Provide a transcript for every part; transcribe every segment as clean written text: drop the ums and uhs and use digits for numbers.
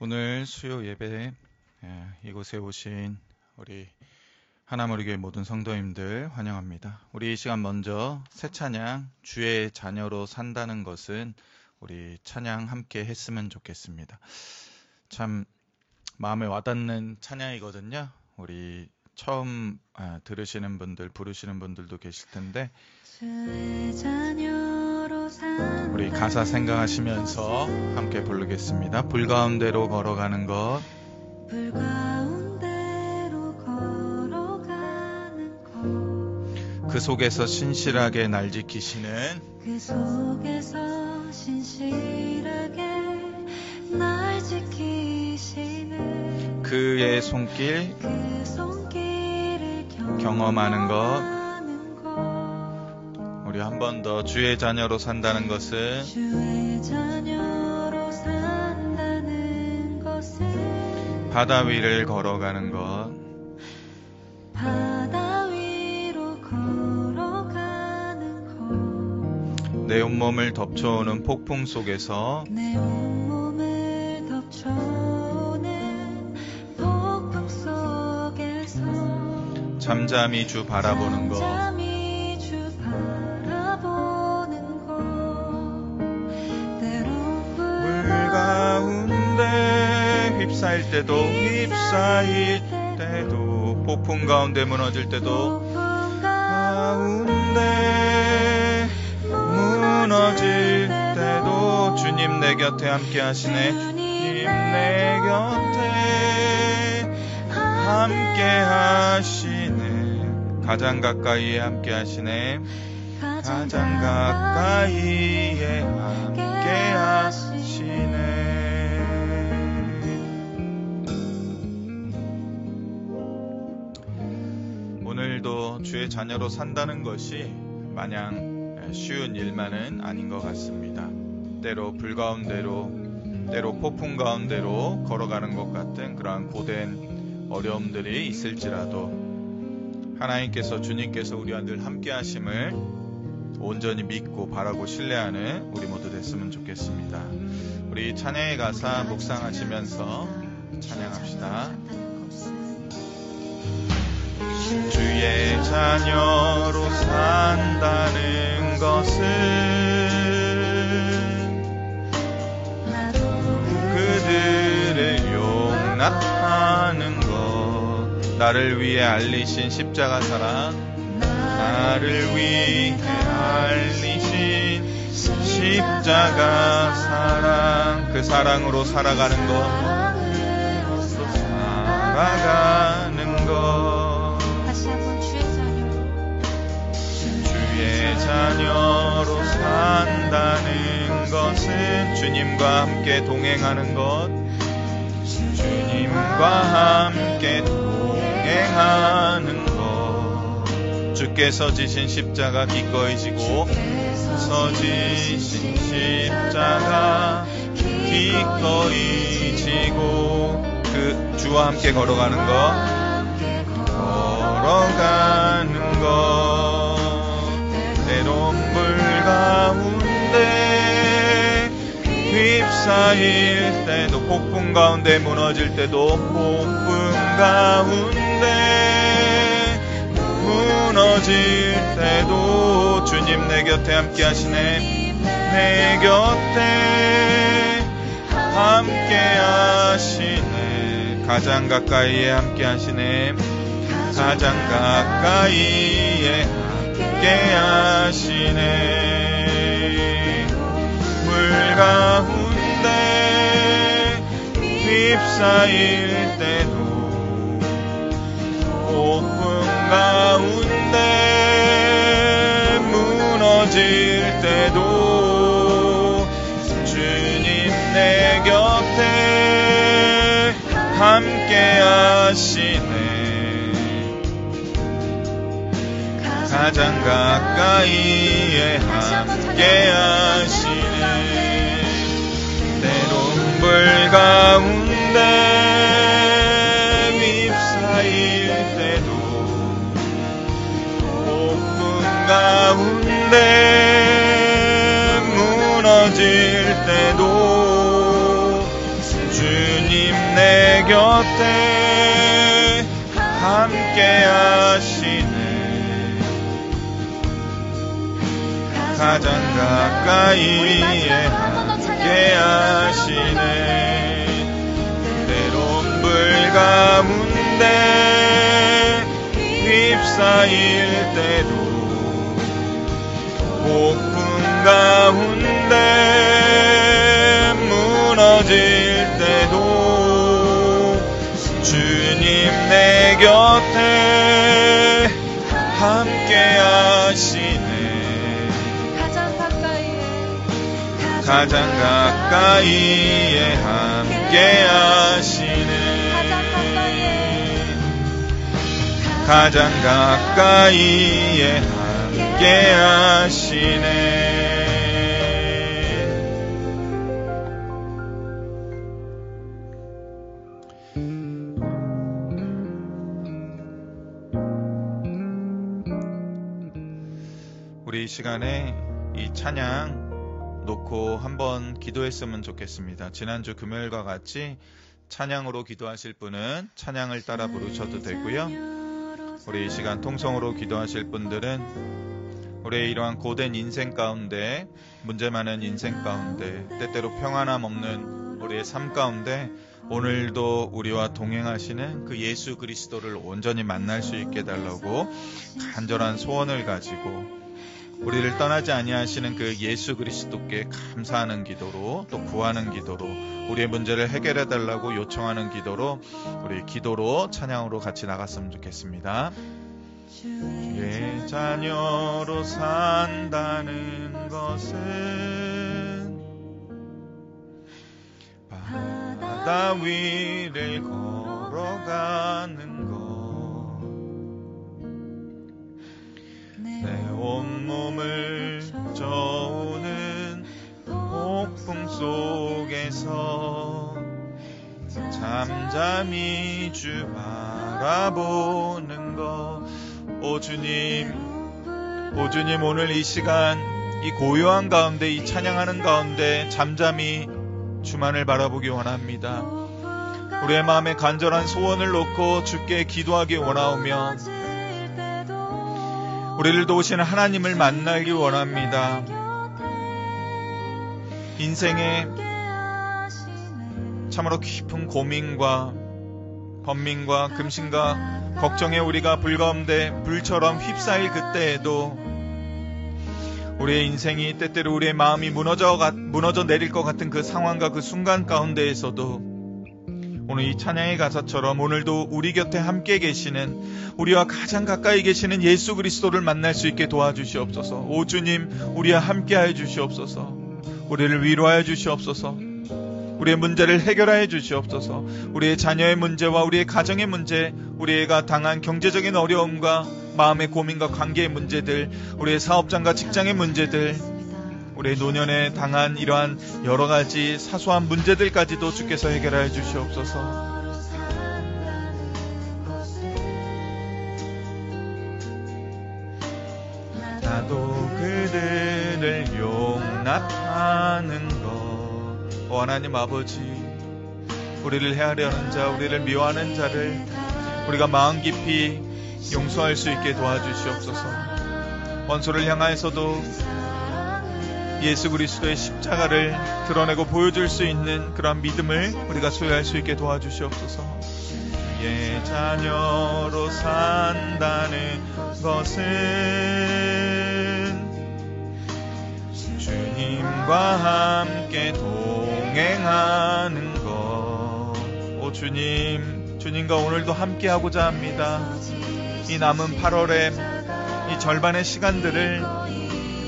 오늘 수요 예배 이곳에 오신 우리 하나머리교회 모든 성도님들 환영합니다. 우리 이 시간 먼저 새 찬양 주의 자녀로 산다는 것은 우리 찬양 함께 했으면 좋겠습니다. 참 마음에 와닿는 찬양이거든요. 우리 처음 들으시는 분들, 부르시는 분들도 계실 텐데 우리 가사 생각하시면서 함께 부르겠습니다. 불 가운데로 걸어가는 것, 불 가운데로 걸어가는 것, 그 속에서 신실하게 날 지키시는, 그 속에서 신실하게 날 지키시는 그의 손길, 그 손길을 경험하는 것. 우리 한 번 더 주의 자녀로 산다는 것은 주의 자녀로 산다는 것은 바다 위를 걸어가는 것, 바다 위로 걸어가는 것, 내 온몸을 덮쳐오는 폭풍 속에서 내 온몸을 덮쳐오는 폭풍 속에서 잠잠히 주 바라보는 것, 잠잠히 주 바라보는 것, 때론 물 가운데 휩싸일 때도 폭풍 가운데 무너질 때도 폭풍 가운데 무너질 때도 주님 내 곁에 함께 하시네. 주님 내 곁에 함께 하시네. 가장 가까이에 함께 하시네. 가장 가까이에 함께 하시네. 오늘도 주의 자녀로 산다는 것이 마냥 쉬운 일만은 아닌 것 같습니다. 때로 불 가운데로, 때로 폭풍 가운데로 걸어가는 것 같은 그러한 고된 어려움들이 있을지라도 하나님께서, 주님께서 우리와 늘 함께 하심을 온전히 믿고 바라고 신뢰하는 우리 모두 됐으면 좋겠습니다. 우리 찬양의 가사 묵상하시면서 찬양합시다. 주의 자녀로 산다는 것은 그들을 용납하는 것, 나를 위해 알리신 십자가 사랑, 나를 위해 알리신 십자가 사랑, 그 사랑으로 살아가는 것, 살아가는 것. 주의 자녀로 산다는 것은 주님과 함께 동행하는 것, 주님과 함께 동행하는 것. 주께서 지신 십자가 기꺼이 지고, 서 지신 십자가 기꺼이 지고 그 주와 함께 걸어가는 것 때론 불 가운데 휩싸일 때도 폭풍 가운데 무너질 때도 폭풍 가운데 무너질 때도 주님 내 곁에 함께 하시네 내 곁에 함께 하시네 가장 가까이에 함께 하시네 가장 가까이에 함께 하시네 물 가운데 휩싸일 때도 폭풍 가운데 무너질 때도 주님 내 곁에 함께 하시네 가장 가까이에 함께 하시네 때론 불 가운데 휩싸일 때도 폭풍 가운데 무너질 때도 주님 내 곁에 함께 하시네 가장 가까이에 함께 하시네 때론 불 가운데 휩싸일 때도 폭풍 가운데 무너질 때도 주님 내 곁에 함께 하시네 가장 가까이에 함께 하시네 가장 가까이에 함께 하시네 우리 이 시간에 이 찬양 놓고 한번 기도했으면 좋겠습니다. 지난주 금요일과 같이 찬양으로 기도하실 분은 찬양을 따라 부르셔도 되고요. 우리 이 시간 통성으로 기도하실 분들은 우리의 이러한 고된 인생 가운데 문제 많은 인생 가운데 때때로 평안함 없는 우리의 삶 가운데 오늘도 우리와 동행하시는 그 예수 그리스도를 온전히 만날 수 있게 달라고 간절한 소원을 가지고 우리를 떠나지 아니하시는 그 예수 그리스도께 감사하는 기도로 또 구하는 기도로 우리의 문제를 해결해 달라고 요청하는 기도로 우리 기도로 찬양으로 같이 나갔으면 좋겠습니다. 주의 자녀로 산다는 것은 바다 위를 걸어가는 것 내 온몸을 저우는 폭풍 속에서 잠잠히 주 바라보는 것 오 주님 오늘 이 시간 이 고요한 가운데 이 찬양하는 가운데 잠잠히 주만을 바라보기 원합니다. 우리의 마음에 간절한 소원을 놓고 주께 기도하기 원하오며 우리를 도우시는 하나님을 만나기 원합니다. 인생에 참으로 깊은 고민과 번민과 금신과 걱정에 우리가 불가운데 불처럼 휩싸일 그때에도 우리의 인생이 때때로 우리의 마음이 무너져 내릴 것 같은 그 상황과 그 순간 가운데에서도 오늘 이 찬양의 가사처럼 오늘도 우리 곁에 함께 계시는 우리와 가장 가까이 계시는 예수 그리스도를 만날 수 있게 도와주시옵소서. 오 주님 우리와 함께하여 주시옵소서. 우리를 위로하여 주시옵소서. 우리의 문제를 해결하여 주시옵소서. 우리의 자녀의 문제와 우리의 가정의 문제, 우리가 당한 경제적인 어려움과 마음의 고민과 관계의 문제들, 우리의 사업장과 직장의 문제들, 우리의 노년에 당한 이러한 여러 가지 사소한 문제들까지도 주께서 해결하여 주시옵소서. 나도 그들을 용납하는 것. 하나님 아버지, 우리를 헤아려는 자, 우리를 미워하는 자를 우리가 마음 깊이 용서할 수 있게 도와주시옵소서. 원수를 향하여서도 예수 그리스도의 십자가를 드러내고 보여줄 수 있는 그런 믿음을 우리가 소유할 수 있게 도와주시옵소서. 예, 자녀로 산다는 것은 주님과 함께 동행하는 것. 오 주님, 주님과 오늘도 함께하고자 합니다. 이 남은 8월의 이 절반의 시간들을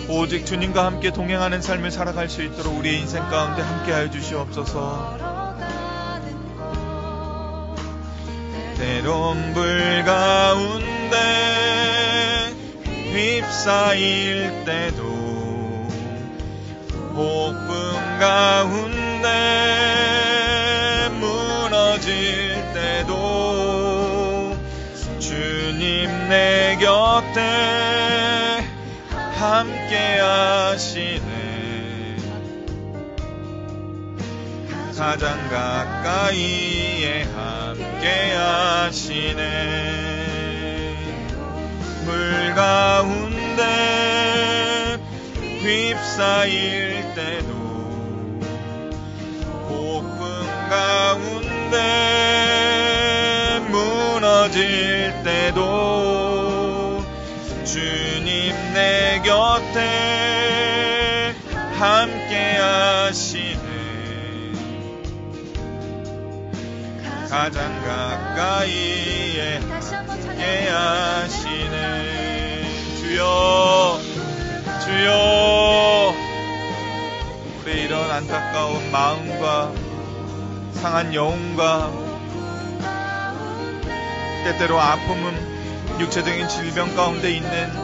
오직 주님과 함께 동행하는 삶을 살아갈 수 있도록 우리의 인생 가운데 함께하여 주시옵소서. 때론 불 가운데 휩싸일 때도 폭풍 가운데 무너질 때도 주님 내 곁에 함께 하시네. 가장 가까이에 함께 하시네. 물 가운데 휩싸일 때도 폭풍 가운데 무너질 때도 주님 내 곁에 함께 하시네. 가장 가까이에 함께 하시네. 주여, 주여, 우리 이런 안타까운 마음과 상한 영혼과 때때로 아픔은 육체적인 질병 가운데 있는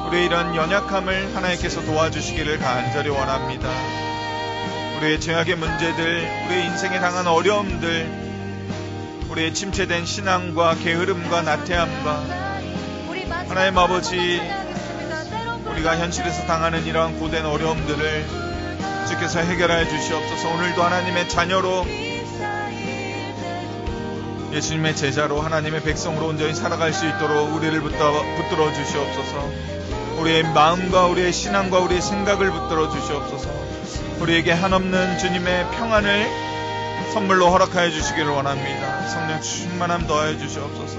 우리의 이런 연약함을 하나님께서 도와주시기를 간절히 원합니다. 우리의 죄악의 문제들, 우리의 인생에 당한 어려움들, 우리의 침체된 신앙과 게으름과 나태함과 하나님 아버지, 우리가 현실에서 당하는 이러한 고된 어려움들을 주께서 해결하여 주시옵소서. 오늘도 하나님의 자녀로, 예수님의 제자로, 하나님의 백성으로 온전히 살아갈 수 있도록 우리를 붙들어 주시옵소서. 우리의 마음과 우리의 신앙과 우리의 생각을 붙들어 주시옵소서. 우리에게 한없는 주님의 평안을 선물로 허락하여 주시기를 원합니다. 성령 충만함 더하여 주시옵소서.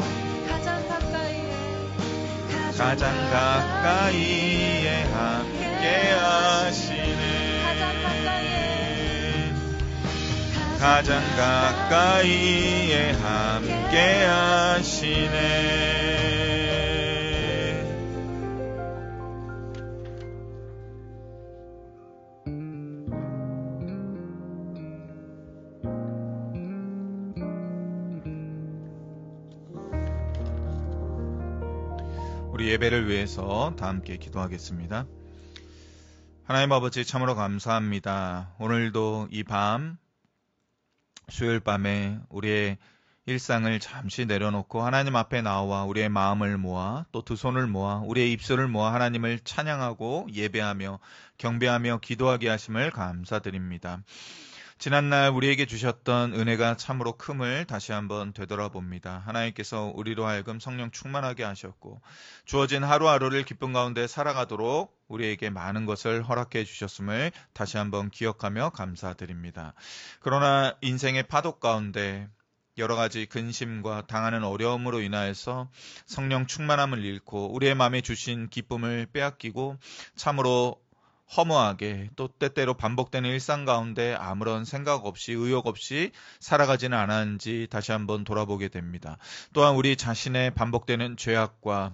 가장 가까이에 함께 하시네. 가장 가까이에 함께 하시네. 우리 예배를 위해서 다 함께 기도하겠습니다. 하나님 아버지, 참으로 감사합니다. 오늘도 이 밤, 수요일 밤에 우리의 일상을 잠시 내려놓고 하나님 앞에 나와 우리의 마음을 모아, 또 두 손을 모아, 우리의 입술을 모아 하나님을 찬양하고 예배하며 경배하며 기도하게 하심을 감사드립니다. 지난날 우리에게 주셨던 은혜가 참으로 큼을 다시 한번 되돌아봅니다. 하나님께서 우리로 하여금 성령 충만하게 하셨고, 주어진 하루하루를 기쁨 가운데 살아가도록 우리에게 많은 것을 허락해 주셨음을 다시 한번 기억하며 감사드립니다. 그러나 인생의 파도 가운데 여러 가지 근심과 당하는 어려움으로 인하여서 성령 충만함을 잃고 우리의 마음에 주신 기쁨을 빼앗기고 참으로 허무하게, 또 때때로 반복되는 일상 가운데 아무런 생각 없이, 의욕 없이 살아가지는 않았는지 다시 한번 돌아보게 됩니다. 또한 우리 자신의 반복되는 죄악과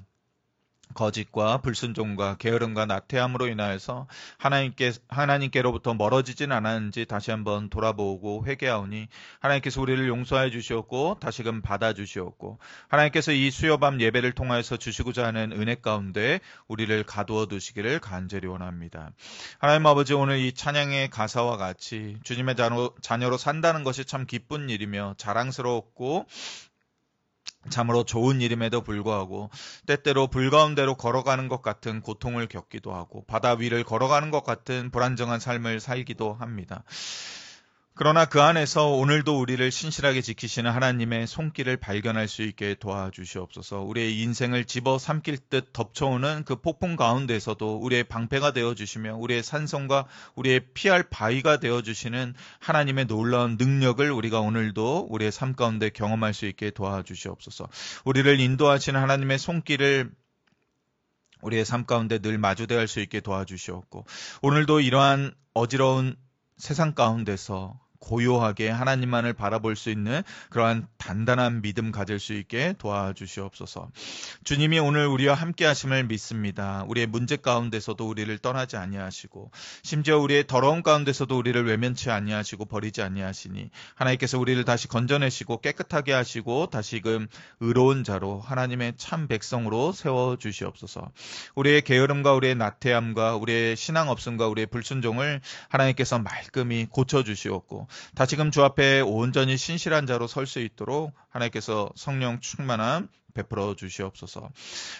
거짓과 불순종과 게으름과 나태함으로 인하여서 하나님께로부터 멀어지진 않았는지 다시 한번 돌아보고 회개하오니 하나님께서 우리를 용서해 주시었고 다시금 받아 주시었고 하나님께서 이 수요밤 예배를 통하여서 주시고자 하는 은혜 가운데 우리를 가두어 두시기를 간절히 원합니다. 하나님 아버지, 오늘 이 찬양의 가사와 같이 주님의 자녀로 산다는 것이 참 기쁜 일이며 자랑스러웠고 참으로 좋은 일임에도 불구하고 때때로 불가운데로 걸어가는 것 같은 고통을 겪기도 하고 바다 위를 걸어가는 것 같은 불안정한 삶을 살기도 합니다. 그러나 그 안에서 오늘도 우리를 신실하게 지키시는 하나님의 손길을 발견할 수 있게 도와주시옵소서. 우리의 인생을 집어삼킬 듯 덮쳐오는 그 폭풍 가운데서도 우리의 방패가 되어주시며 우리의 산성과 우리의 피할 바위가 되어주시는 하나님의 놀라운 능력을 우리가 오늘도 우리의 삶 가운데 경험할 수 있게 도와주시옵소서. 우리를 인도하시는 하나님의 손길을 우리의 삶 가운데 늘 마주대할 수 있게 도와주시옵고 오늘도 이러한 어지러운 세상 가운데서 고요하게 하나님만을 바라볼 수 있는 그러한 단단한 믿음 가질 수 있게 도와주시옵소서. 주님이 오늘 우리와 함께 하심을 믿습니다. 우리의 문제 가운데서도 우리를 떠나지 아니하시고 심지어 우리의 더러운 가운데서도 우리를 외면치 아니하시고 버리지 아니하시니 하나님께서 우리를 다시 건져내시고 깨끗하게 하시고 다시금 의로운 자로 하나님의 참 백성으로 세워주시옵소서. 우리의 게으름과 우리의 나태함과 우리의 신앙 없음과 우리의 불순종을 하나님께서 말끔히 고쳐주시옵고 다시금 주 앞에 온전히 신실한 자로 설 수 있도록 하나님께서 성령 충만함 베풀어 주시옵소서.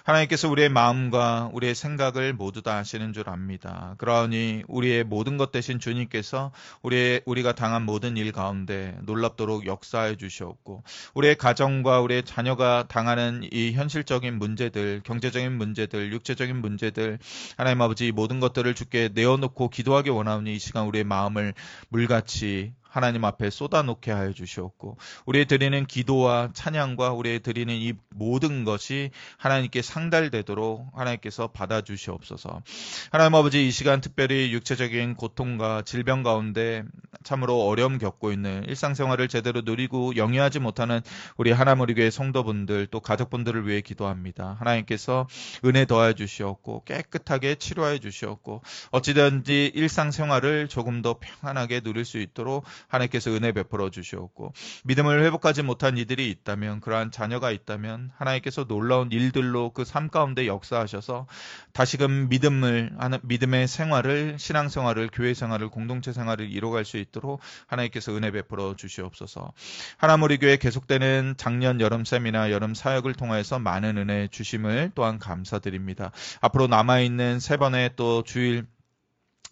하나님께서 우리의 마음과 우리의 생각을 모두 다 아시는 줄 압니다. 그러니 우리의 모든 것 대신 주님께서 우리가 당한 모든 일 가운데 놀랍도록 역사해 주시옵고 우리의 가정과 우리의 자녀가 당하는 이 현실적인 문제들, 경제적인 문제들, 육체적인 문제들 하나님 아버지 이 모든 것들을 주께 내어놓고 기도하기 원하오니 이 시간 우리의 마음을 물같이 하나님 앞에 쏟아놓게 하여 주시옵고 우리의 드리는 기도와 찬양과 우리의 드리는 이 모든 것이 하나님께 상달되도록 하나님께서 받아주시옵소서. 하나님 아버지 이 시간 특별히 육체적인 고통과 질병 가운데 참으로 어려움 겪고 있는 일상생활을 제대로 누리고 영위하지 못하는 우리 하나님 교회 성도분들 또 가족분들을 위해 기도합니다. 하나님께서 은혜 더해 주시옵고 깨끗하게 치료해 주시옵고 어찌든지 일상생활을 조금 더 평안하게 누릴 수 있도록 하나님께서 은혜 베풀어 주시옵고 믿음을 회복하지 못한 이들이 있다면 그러한 자녀가 있다면 하나님께서 놀라운 일들로 그 삶 가운데 역사하셔서 다시금 믿음의 생활을 신앙생활을 교회 생활을 공동체 생활을 이뤄갈 수 있도록 하나님께서 은혜 베풀어 주시옵소서. 하나님 우리 교회 계속되는 작년 여름 세미나 여름 사역을 통해서 많은 은혜 주심을 또한 감사드립니다. 앞으로 남아있는 3번의 또 주일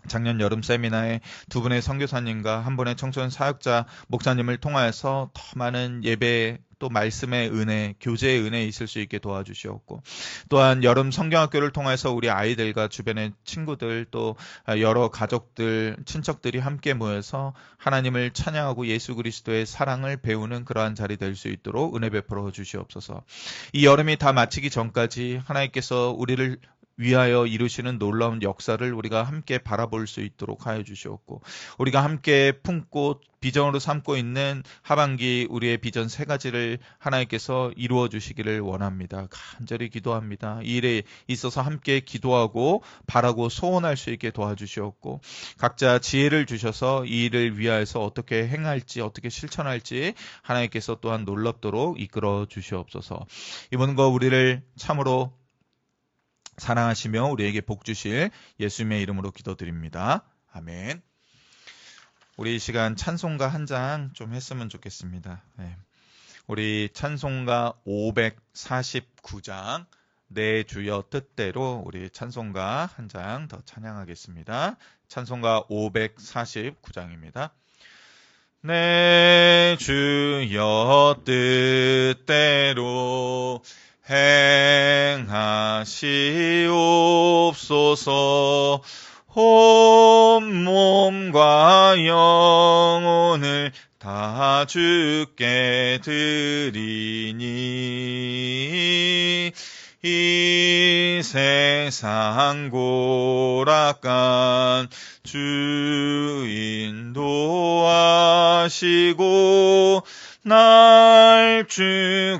작년 여름 세미나에 2분의 선교사님과 1분의 청소년 사역자 목사님을 통하여서 더 많은 예배 또 말씀의 은혜, 교제의 은혜 있을 수 있게 도와주시옵고 또한 여름 성경학교를 통해서 우리 아이들과 주변의 친구들 또 여러 가족들, 친척들이 함께 모여서 하나님을 찬양하고 예수 그리스도의 사랑을 배우는 그러한 자리 될 수 있도록 은혜 베풀어 주시옵소서. 이 여름이 다 마치기 전까지 하나님께서 우리를 위하여 이루시는 놀라운 역사를 우리가 함께 바라볼 수 있도록 하여 주시옵고 우리가 함께 품고 비전으로 삼고 있는 하반기 우리의 비전 3가지를 하나님께서 이루어 주시기를 원합니다. 간절히 기도합니다. 이 일에 있어서 함께 기도하고 바라고 소원할 수 있게 도와주시옵고 각자 지혜를 주셔서 이 일을 위하여서 어떻게 행할지 어떻게 실천할지 하나님께서 또한 놀랍도록 이끌어 주시옵소서. 이번 거 우리를 참으로 사랑하시며 우리에게 복 주실 예수님의 이름으로 기도드립니다. 아멘. 우리 이 시간 찬송가 한 장 좀 했으면 좋겠습니다. 네. 우리 찬송가 549장 내 주여 뜻대로 우리 찬송가 한 장 더 찬양하겠습니다. 찬송가 549장입니다. 내 주여 뜻대로 행하시옵소서. 온 몸과 영혼을 다 주께 드리니 이 세상 고락간 주 인도하시고 날 주관하셔서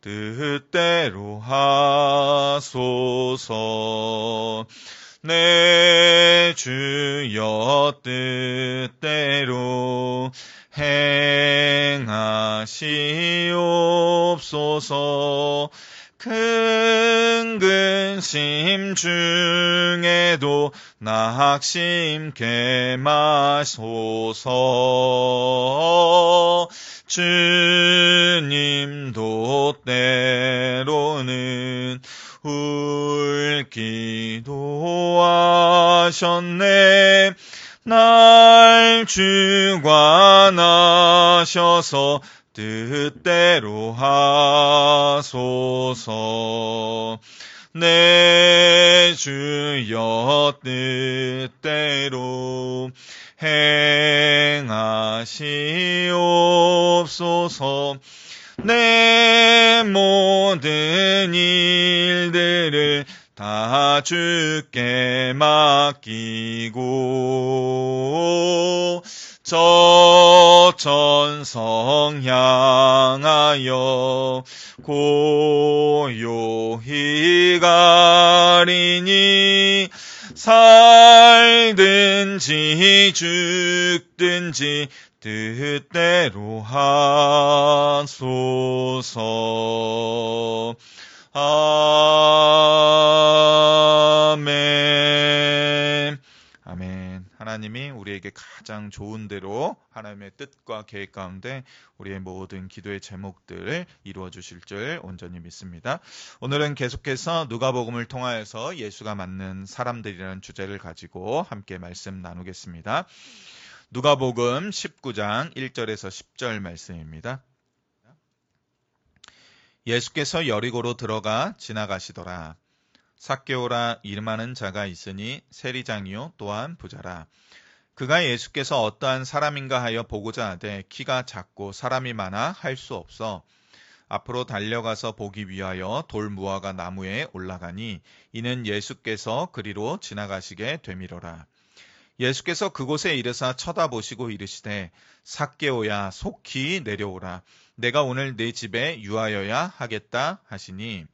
뜻대로 하소서. 내 주여 뜻대로 행하시옵소서. 큰 근심 중에도 낙심케 마소서. 주님도 때로는 울기도 하셨네. 날 주관하셔서 뜻대로 하소서. 내 주여 뜻대로 행하시옵소서. 내 모든 일들을 다 주께 맡기고 저 천성 향하여 고요히 가리니 살든지 죽든지 뜻대로 하소서. 아멘. 아멘. 하나님이 우리에게 가장 좋은 대로 하나님의 뜻과 계획 가운데 우리의 모든 기도의 제목들을 이루어 주실 줄 온전히 믿습니다. 오늘은 계속해서 누가복음을 통하여서 예수가 맞는 사람들이라는 주제를 가지고 함께 말씀 나누겠습니다. 누가복음 19장 1절에서 10절 말씀입니다. 예수께서 여리고로 들어가 지나가시더라. 삭개오라 이름하는 자가 있으니 세리장이요 또한 부자라. 그가 예수께서 어떠한 사람인가 하여 보고자 하되 키가 작고 사람이 많아 할 수 없어 앞으로 달려가서 보기 위하여 돌무화과 나무에 올라가니 이는 예수께서 그리로 지나가시게 되미로라. 예수께서 그곳에 이르사 쳐다보시고 이르시되 삭개오야 속히 내려오라. 내가 오늘 네 집에 유하여야 하겠다 하시니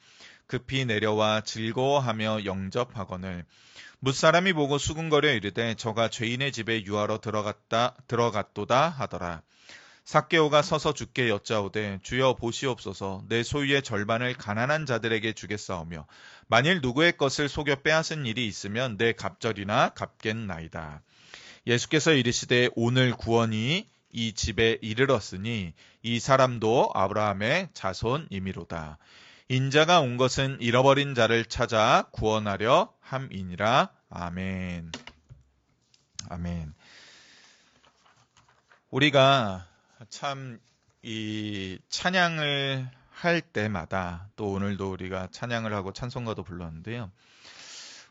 급히 내려와 즐거워하며 영접하거늘 뭇사람이 보고 수군거려 이르되 저가 죄인의 집에 유하러 들어갔도다 하더라. 삭개오가 서서 주께 여짜오되 주여 보시옵소서. 내 소유의 절반을 가난한 자들에게 주겠사오며 만일 누구의 것을 속여 빼앗은 일이 있으면 내 갑절이나 갚겠나이다. 예수께서 이르시되 오늘 구원이 이 집에 이르렀으니 이 사람도 아브라함의 자손이미로다. 인자가 온 것은 잃어버린 자를 찾아 구원하려 함이니라. 아멘. 아멘. 우리가 참 이 찬양을 할 때마다 또 오늘도 우리가 찬양을 하고 찬송가도 불렀는데요.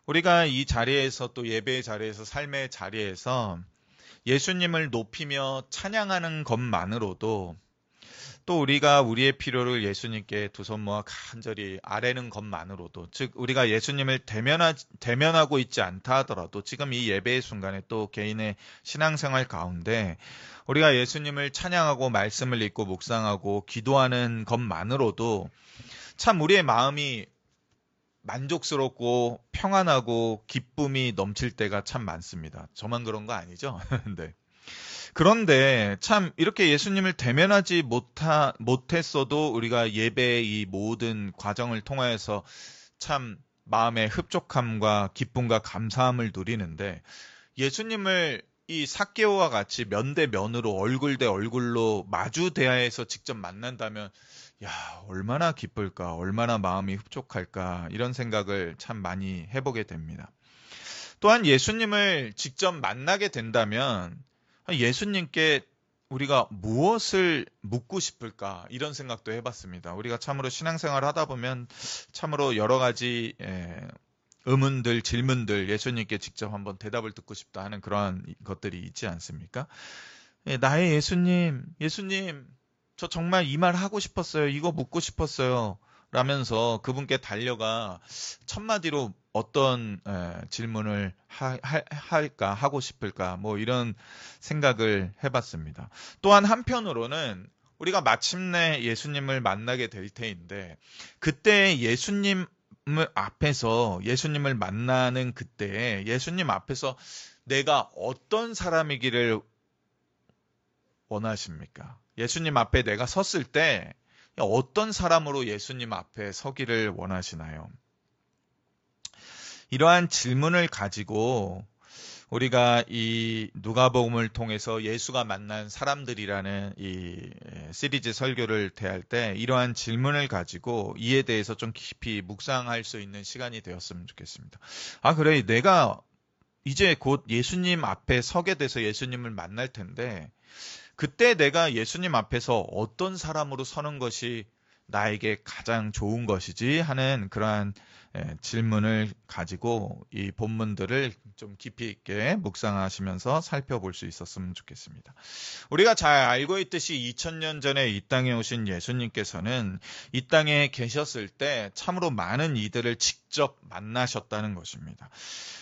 우리가 이 자리에서 또 예배의 자리에서 삶의 자리에서 예수님을 높이며 찬양하는 것만으로도 또 우리가 우리의 필요를 예수님께 두 손 모아 간절히 아뢰는 것만으로도 즉 우리가 예수님을 대면하고 있지 않다 하더라도 지금 이 예배의 순간에 또 개인의 신앙생활 가운데 우리가 예수님을 찬양하고 말씀을 읽고 묵상하고 기도하는 것만으로도 참 우리의 마음이 만족스럽고 평안하고 기쁨이 넘칠 때가 참 많습니다. 저만 그런 거 아니죠? 네. 그런데 참 이렇게 예수님을 대면하지 못했어도 우리가 예배의 이 모든 과정을 통해서 참 마음의 흡족함과 기쁨과 감사함을 누리는데 예수님을 이 삭개오와 같이 면대면으로 얼굴 대 얼굴로 마주 대하여서 직접 만난다면 야, 얼마나 기쁠까, 얼마나 마음이 흡족할까 이런 생각을 참 많이 해보게 됩니다. 또한 예수님을 직접 만나게 된다면 예수님께 우리가 무엇을 묻고 싶을까 이런 생각도 해봤습니다. 우리가 참으로 신앙생활 하다 보면 참으로 여러 가지 의문들, 질문들 예수님께 직접 한번 대답을 듣고 싶다 하는 그러한 것들이 있지 않습니까? 나의 예수님, 저 정말 이 말 하고 싶었어요. 이거 묻고 싶었어요. 라면서 그분께 달려가 첫마디로 어떤 질문을 할까, 하고 싶을까, 뭐 이런 생각을 해봤습니다. 또한 한편으로는 우리가 마침내 예수님을 만나게 될 테인데, 그때 예수님을 앞에서, 예수님을 만나는 그때에 예수님 앞에서 내가 어떤 사람이기를 원하십니까? 예수님 앞에 내가 섰을 때 어떤 사람으로 예수님 앞에 서기를 원하시나요? 이러한 질문을 가지고 우리가 이 누가복음을 통해서 예수가 만난 사람들이라는 이 시리즈 설교를 대할 때 이러한 질문을 가지고 이에 대해서 좀 깊이 묵상할 수 있는 시간이 되었으면 좋겠습니다. 아, 그래, 내가 이제 곧 예수님 앞에 서게 돼서 예수님을 만날 텐데, 그때 내가 예수님 앞에서 어떤 사람으로 서는 것이 나에게 가장 좋은 것이지 하는 그러한 질문을 가지고 이 본문들을 좀 깊이 있게 묵상하시면서 살펴볼 수 있었으면 좋겠습니다. 우리가 잘 알고 있듯이 2000년 전에 이 땅에 오신 예수님께서는 이 땅에 계셨을 때 참으로 많은 이들을 직접 만나셨다는 것입니다.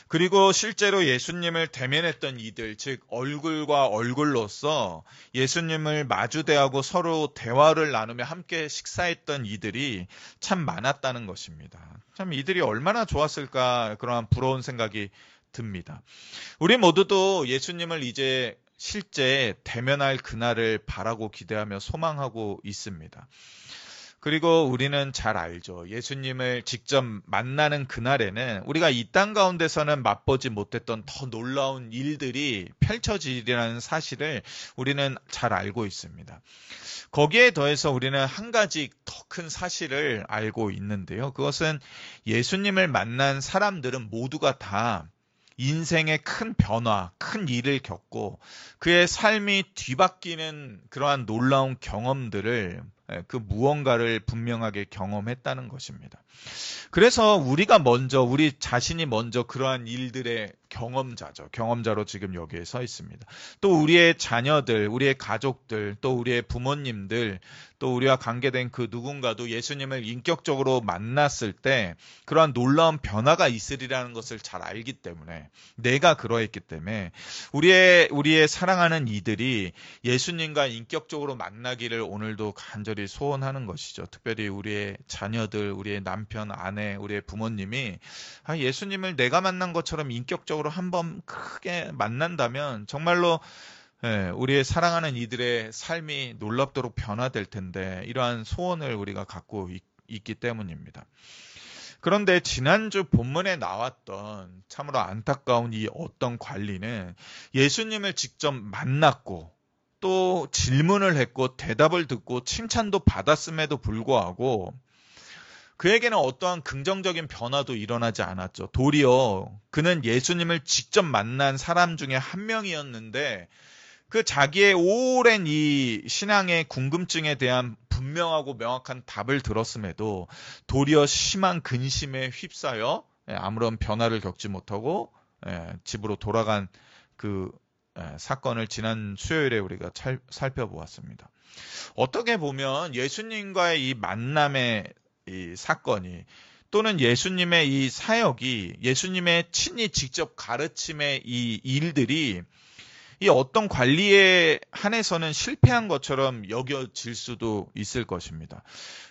그리고 실제로 예수님을 대면했던 이들, 즉 얼굴과 얼굴로서 예수님을 마주대하고 서로 대화를 나누며 함께 식사했던 이들이 참 많았다는 것입니다. 참 이들이 얼마나 좋았을까, 그러한 부러운 생각이 듭니다. 우리 모두도 예수님을 이제 실제 대면할 그날을 바라고 기대하며 소망하고 있습니다. 그리고 우리는 잘 알죠. 예수님을 직접 만나는 그날에는 우리가 이 땅 가운데서는 맛보지 못했던 더 놀라운 일들이 펼쳐지리라는 사실을 우리는 잘 알고 있습니다. 거기에 더해서 우리는 한 가지 더 큰 사실을 알고 있는데요. 그것은 예수님을 만난 사람들은 모두가 다 인생의 큰 변화, 큰 일을 겪고 그의 삶이 뒤바뀌는 그러한 놀라운 경험들을, 그 무언가를 분명하게 경험했다는 것입니다. 그래서 우리가 먼저, 우리 자신이 먼저 그러한 일들의 경험자죠. 경험자로 지금 여기에 서 있습니다. 또 우리의 자녀들, 우리의 가족들, 또 우리의 부모님들, 또 우리와 관계된 그 누군가도 예수님을 인격적으로 만났을 때 그러한 놀라운 변화가 있으리라는 것을 잘 알기 때문에, 내가 그러했기 때문에 우리의 사랑하는 이들이 예수님과 인격적으로 만나기를 오늘도 간절히 소원하는 것이죠. 특별히 우리의 자녀들, 우리의 남편, 아내, 우리의 부모님이 예수님을 내가 만난 것처럼 인격적으로 한번 크게 만난다면 정말로 우리의 사랑하는 이들의 삶이 놀랍도록 변화될 텐데, 이러한 소원을 우리가 갖고 있기 때문입니다. 그런데 지난주 본문에 나왔던 참으로 안타까운 이 어떤 관리는 예수님을 직접 만났고 또 질문을 했고 대답을 듣고 칭찬도 받았음에도 불구하고 그에게는 어떠한 긍정적인 변화도 일어나지 않았죠. 도리어 그는 예수님을 직접 만난 사람 중에 한 명이었는데 그 자기의 오랜 이 신앙의 궁금증에 대한 분명하고 명확한 답을 들었음에도 도리어 심한 근심에 휩싸여 아무런 변화를 겪지 못하고 집으로 돌아간 그 사건을 지난 수요일에 우리가 살펴보았습니다. 어떻게 보면 예수님과의 이 만남의 이 사건이, 또는 예수님의 이 사역이, 예수님의 친히 직접 가르침의 이 일들이 이 어떤 관리에 한해서는 실패한 것처럼 여겨질 수도 있을 것입니다.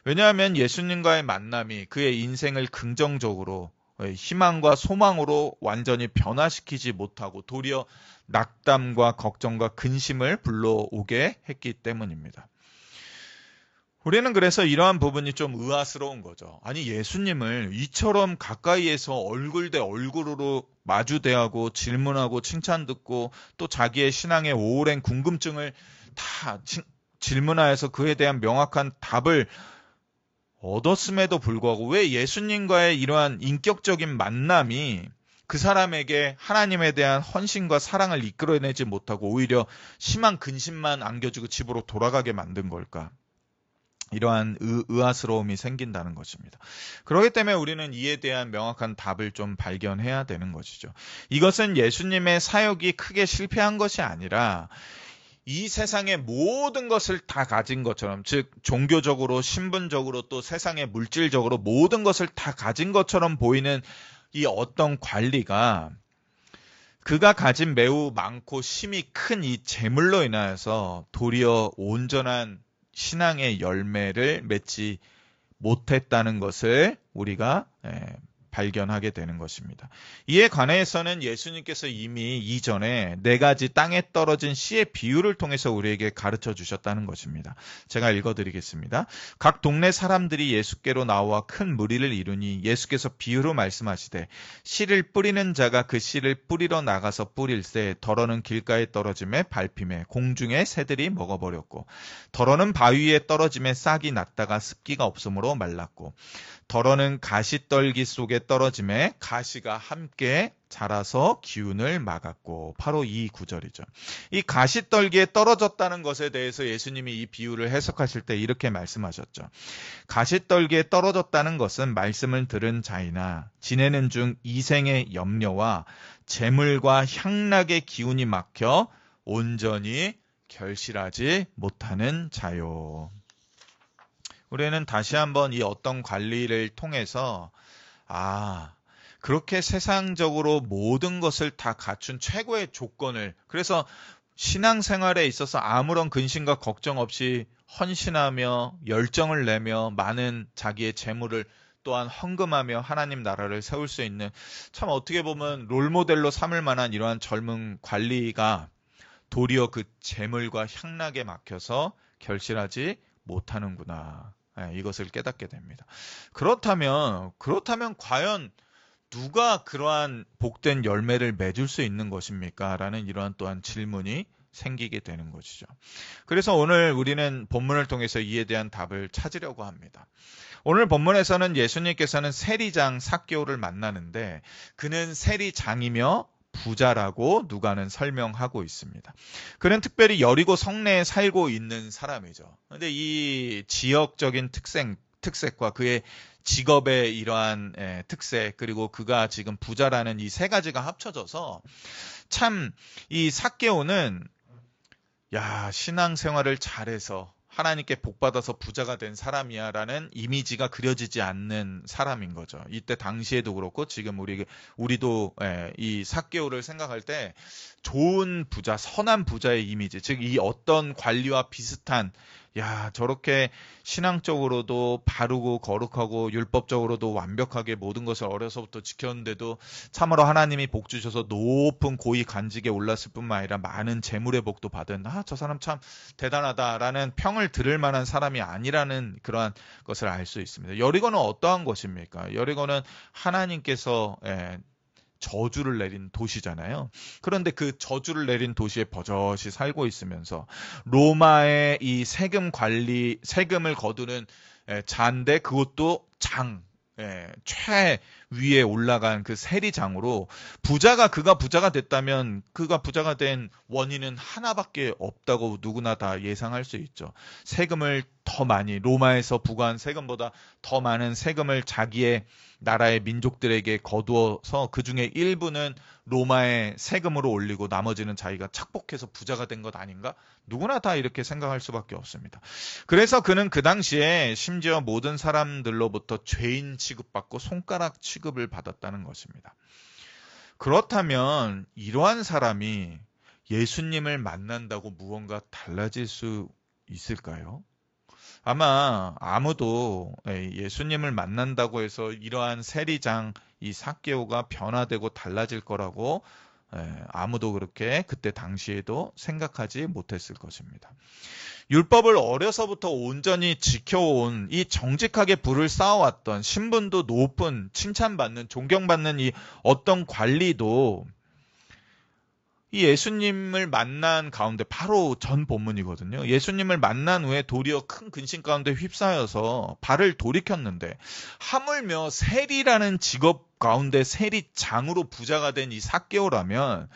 왜냐하면 예수님과의 만남이 그의 인생을 긍정적으로, 희망과 소망으로 완전히 변화시키지 못하고 도리어 낙담과 걱정과 근심을 불러오게 했기 때문입니다. 우리는 그래서 이러한 부분이 좀 의아스러운 거죠. 아니, 예수님을 이처럼 가까이에서 얼굴 대 얼굴로 마주대하고 질문하고 칭찬 듣고 또 자기의 신앙의 오랜 궁금증을 다 질문하여서 그에 대한 명확한 답을 얻었음에도 불구하고 왜 예수님과의 이러한 인격적인 만남이 그 사람에게 하나님에 대한 헌신과 사랑을 이끌어내지 못하고 오히려 심한 근심만 안겨주고 집으로 돌아가게 만든 걸까? 이러한 의아스러움이 생긴다는 것입니다. 그렇기 때문에 우리는 이에 대한 명확한 답을 좀 발견해야 되는 것이죠. 이것은 예수님의 사역이 크게 실패한 것이 아니라 이 세상의 모든 것을 다 가진 것처럼, 즉 종교적으로, 신분적으로, 또 세상의 물질적으로 모든 것을 다 가진 것처럼 보이는 이 어떤 관리가 그가 가진 매우 많고 심히 큰 이 재물로 인하여서 도리어 온전한 신앙의 열매를 맺지 못했다는 것을 우리가 발견하게 되는 것입니다. 이에 관해서는 예수님께서 이미 이전에 4가지 땅에 떨어진 씨의 비유를 통해서 우리에게 가르쳐 주셨다는 것입니다. 제가 읽어드리겠습니다. 각 동네 사람들이 예수께로 나와 큰 무리를 이루니 예수께서 비유로 말씀하시되 씨를 뿌리는 자가 그 씨를 뿌리러 나가서 뿌릴새 덜어는 길가에 떨어짐에 밟힘에 공중에 새들이 먹어버렸고 덜어는 바위 위에 떨어짐에 싹이 났다가 습기가 없으므로 말랐고 덜어는 가시떨기 속에 떨어짐에 가시가 함께 자라서 기운을 막았고 바로 이 구절이죠. 이 가시떨기에 떨어졌다는 것에 대해서 예수님이 이 비유를 해석하실 때 이렇게 말씀하셨죠. 가시떨기에 떨어졌다는 것은 말씀을 들은 자이나 지내는 중 이생의 염려와 재물과 향락의 기운이 막혀 온전히 결실하지 못하는 자요. 우리는 다시 한번 이 어떤 관리를 통해서 그렇게 세상적으로 모든 것을 다 갖춘 최고의 조건을, 그래서 신앙생활에 있어서 아무런 근심과 걱정 없이 헌신하며 열정을 내며 많은 자기의 재물을 또한 헌금하며 하나님 나라를 세울 수 있는, 참 어떻게 보면 롤모델로 삼을 만한 이러한 젊은 관리가 도리어 그 재물과 향락에 막혀서 결실하지 못하는구나. 이것을 깨닫게 됩니다. 그렇다면 과연 누가 그러한 복된 열매를 맺을 수 있는 것입니까? 라는 이러한 또한 질문이 생기게 되는 것이죠. 그래서 오늘 우리는 본문을 통해서 이에 대한 답을 찾으려고 합니다. 오늘 본문에서는 예수님께서는 세리장 삭개오를 만나는데 그는 세리장이며 부자라고 누가는 설명하고 있습니다. 그는 특별히 여리고 성내에 살고 있는 사람이죠. 그런데 이 지역적인 특색과 그의 직업의 이러한 특색, 그리고 그가 지금 부자라는 이 3가지가 합쳐져서 참 이 삭개오는 신앙생활을 잘해서 하나님께 복받아서 부자가 된 사람이야 라는 이미지가 그려지지 않는 사람인 거죠. 이때 당시에도 그렇고 지금 우리도 이 삭개오를 생각할 때 좋은 부자, 선한 부자의 이미지, 즉 이 어떤 관리와 비슷한, 저렇게 신앙적으로도 바르고 거룩하고 율법적으로도 완벽하게 모든 것을 어려서부터 지켰는데도 참으로 하나님이 복 주셔서 높은 고위 관직에 올랐을 뿐만 아니라 많은 재물의 복도 받은 저 사람 참 대단하다라는 평을 들을 만한 사람이 아니라는 그러한 것을 알 수 있습니다. 여리고는 어떠한 것입니까? 여리고는 하나님께서 저주를 내린 도시잖아요. 그런데 그 저주를 내린 도시에 버젓이 살고 있으면서 로마의 이 세금을 거두는 자인데 그것도 최위에 올라간 그 세리장으로 그가 부자가 됐다면 그가 부자가 된 원인은 하나밖에 없다고 누구나 다 예상할 수 있죠. 세금을 더 많이, 로마에서 부과한 세금보다 더 많은 세금을 자기의 나라의 민족들에게 거두어서 그 중에 일부는 로마의 세금으로 올리고 나머지는 자기가 착복해서 부자가 된 것 아닌가? 누구나 다 이렇게 생각할 수밖에 없습니다. 그래서 그는 그 당시에 심지어 모든 사람들로부터 죄인 취급받고 손가락 취급을 받았다는 것입니다. 그렇다면 이러한 사람이 예수님을 만난다고 무언가 달라질 수 있을까요? 아마 아무도 예수님을 만난다고 해서 이러한 세리장 이 삭개오가 변화되고 달라질 거라고 아무도 그렇게 그때 당시에도 생각하지 못했을 것입니다. 율법을 어려서부터 온전히 지켜온 이 정직하게 불을 쌓아왔던 신분도 높은 칭찬받는 존경받는 이 어떤 관리도 이 예수님을 만난 가운데, 바로 전 본문이거든요. 예수님을 만난 후에 도리어 큰 근심 가운데 휩싸여서 발을 돌이켰는데 하물며 세리라는 직업 가운데 세리장으로 부자가 된 이 삭개오라면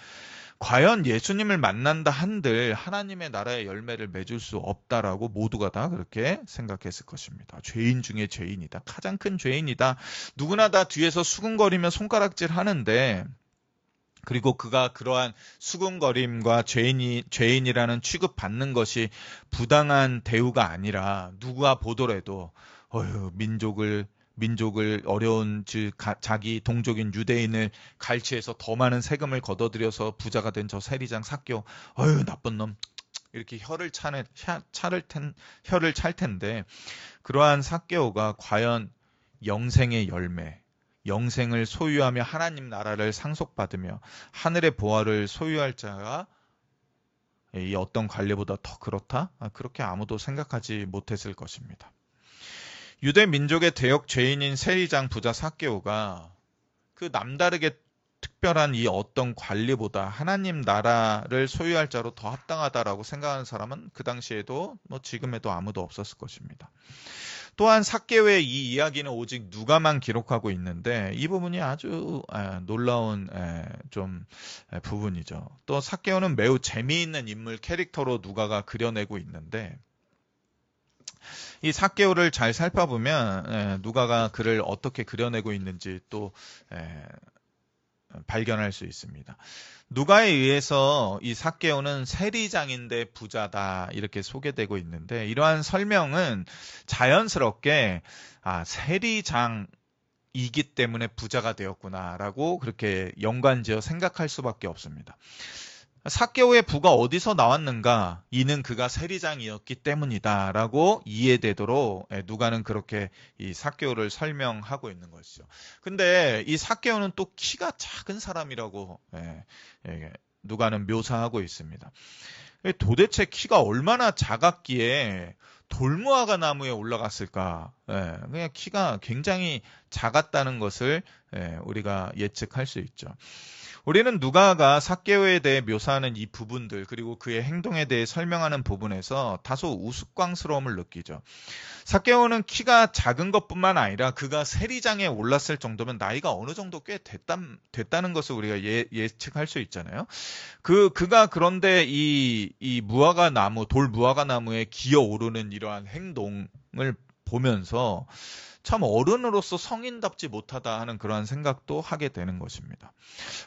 과연 예수님을 만난다 한들 하나님의 나라의 열매를 맺을 수 없다라고 모두가 다 그렇게 생각했을 것입니다. 죄인 중에 죄인이다. 가장 큰 죄인이다. 누구나 다 뒤에서 수군거리며 손가락질 하는데, 그리고 그가 그러한 수군거림과 죄인이라는 취급받는 것이 부당한 대우가 아니라 누가 보더라도 민족을 어려운 자기 동족인 유대인을 갈취해서 더 많은 세금을 걷어들여서 부자가 된 저 세리장 삭개오, 나쁜 놈, 이렇게 혀를 찰 텐데 그러한 삭개오가 과연 영생의 열매, 영생을 소유하며 하나님 나라를 상속받으며 하늘의 보화를 소유할 자가 이 어떤 관리보다 더 그렇다? 그렇게 아무도 생각하지 못했을 것입니다. 유대 민족의 대역 죄인인 세리장 부자 삭개오가 그 남다르게 특별한 이 어떤 관리보다 하나님 나라를 소유할 자로 더 합당하다라고 생각하는 사람은 그 당시에도 뭐 지금에도 아무도 없었을 것입니다. 또한 삭개오의 이 이야기는 오직 누가만 기록하고 있는데 이 부분이 아주 놀라운 좀 부분이죠. 또 삭개오는 매우 재미있는 인물 캐릭터로 누가가 그려내고 있는데 이 삭개오를 잘 살펴보면 누가가 그를 어떻게 그려내고 있는지 또 발견할 수 있습니다. 누가에 의해서 이 삭개오는 세리장인데 부자다 이렇게 소개되고 있는데 이러한 설명은 자연스럽게 세리장이기 때문에 부자가 되었구나라고 그렇게 연관지어 생각할 수밖에 없습니다. 삭개오의 부가 어디서 나왔는가? 이는 그가 세리장이었기 때문이다라고 이해되도록 누가는 그렇게 이 삭개오를 설명하고 있는 것이죠. 근데 이 삭개오는 또 키가 작은 사람이라고 누가는 묘사하고 있습니다. 도대체 키가 얼마나 작았기에 돌무화과 나무에 올라갔을까? 그냥 키가 굉장히 작았다는 것을 우리가 예측할 수 있죠. 우리는 누가가 삭개오에 대해 묘사하는 이 부분들 그리고 그의 행동에 대해 설명하는 부분에서 다소 우스꽝스러움을 느끼죠. 삭개오는 키가 작은 것뿐만 아니라 그가 세리장에 올랐을 정도면 나이가 어느 정도 꽤 됐다는 것을 우리가 예측할 수 있잖아요. 그가 그런데 이 무화과 나무, 돌 무화과 나무에 기어오르는 이러한 행동을 보면서 참 어른으로서 성인답지 못하다 하는 그러한 생각도 하게 되는 것입니다.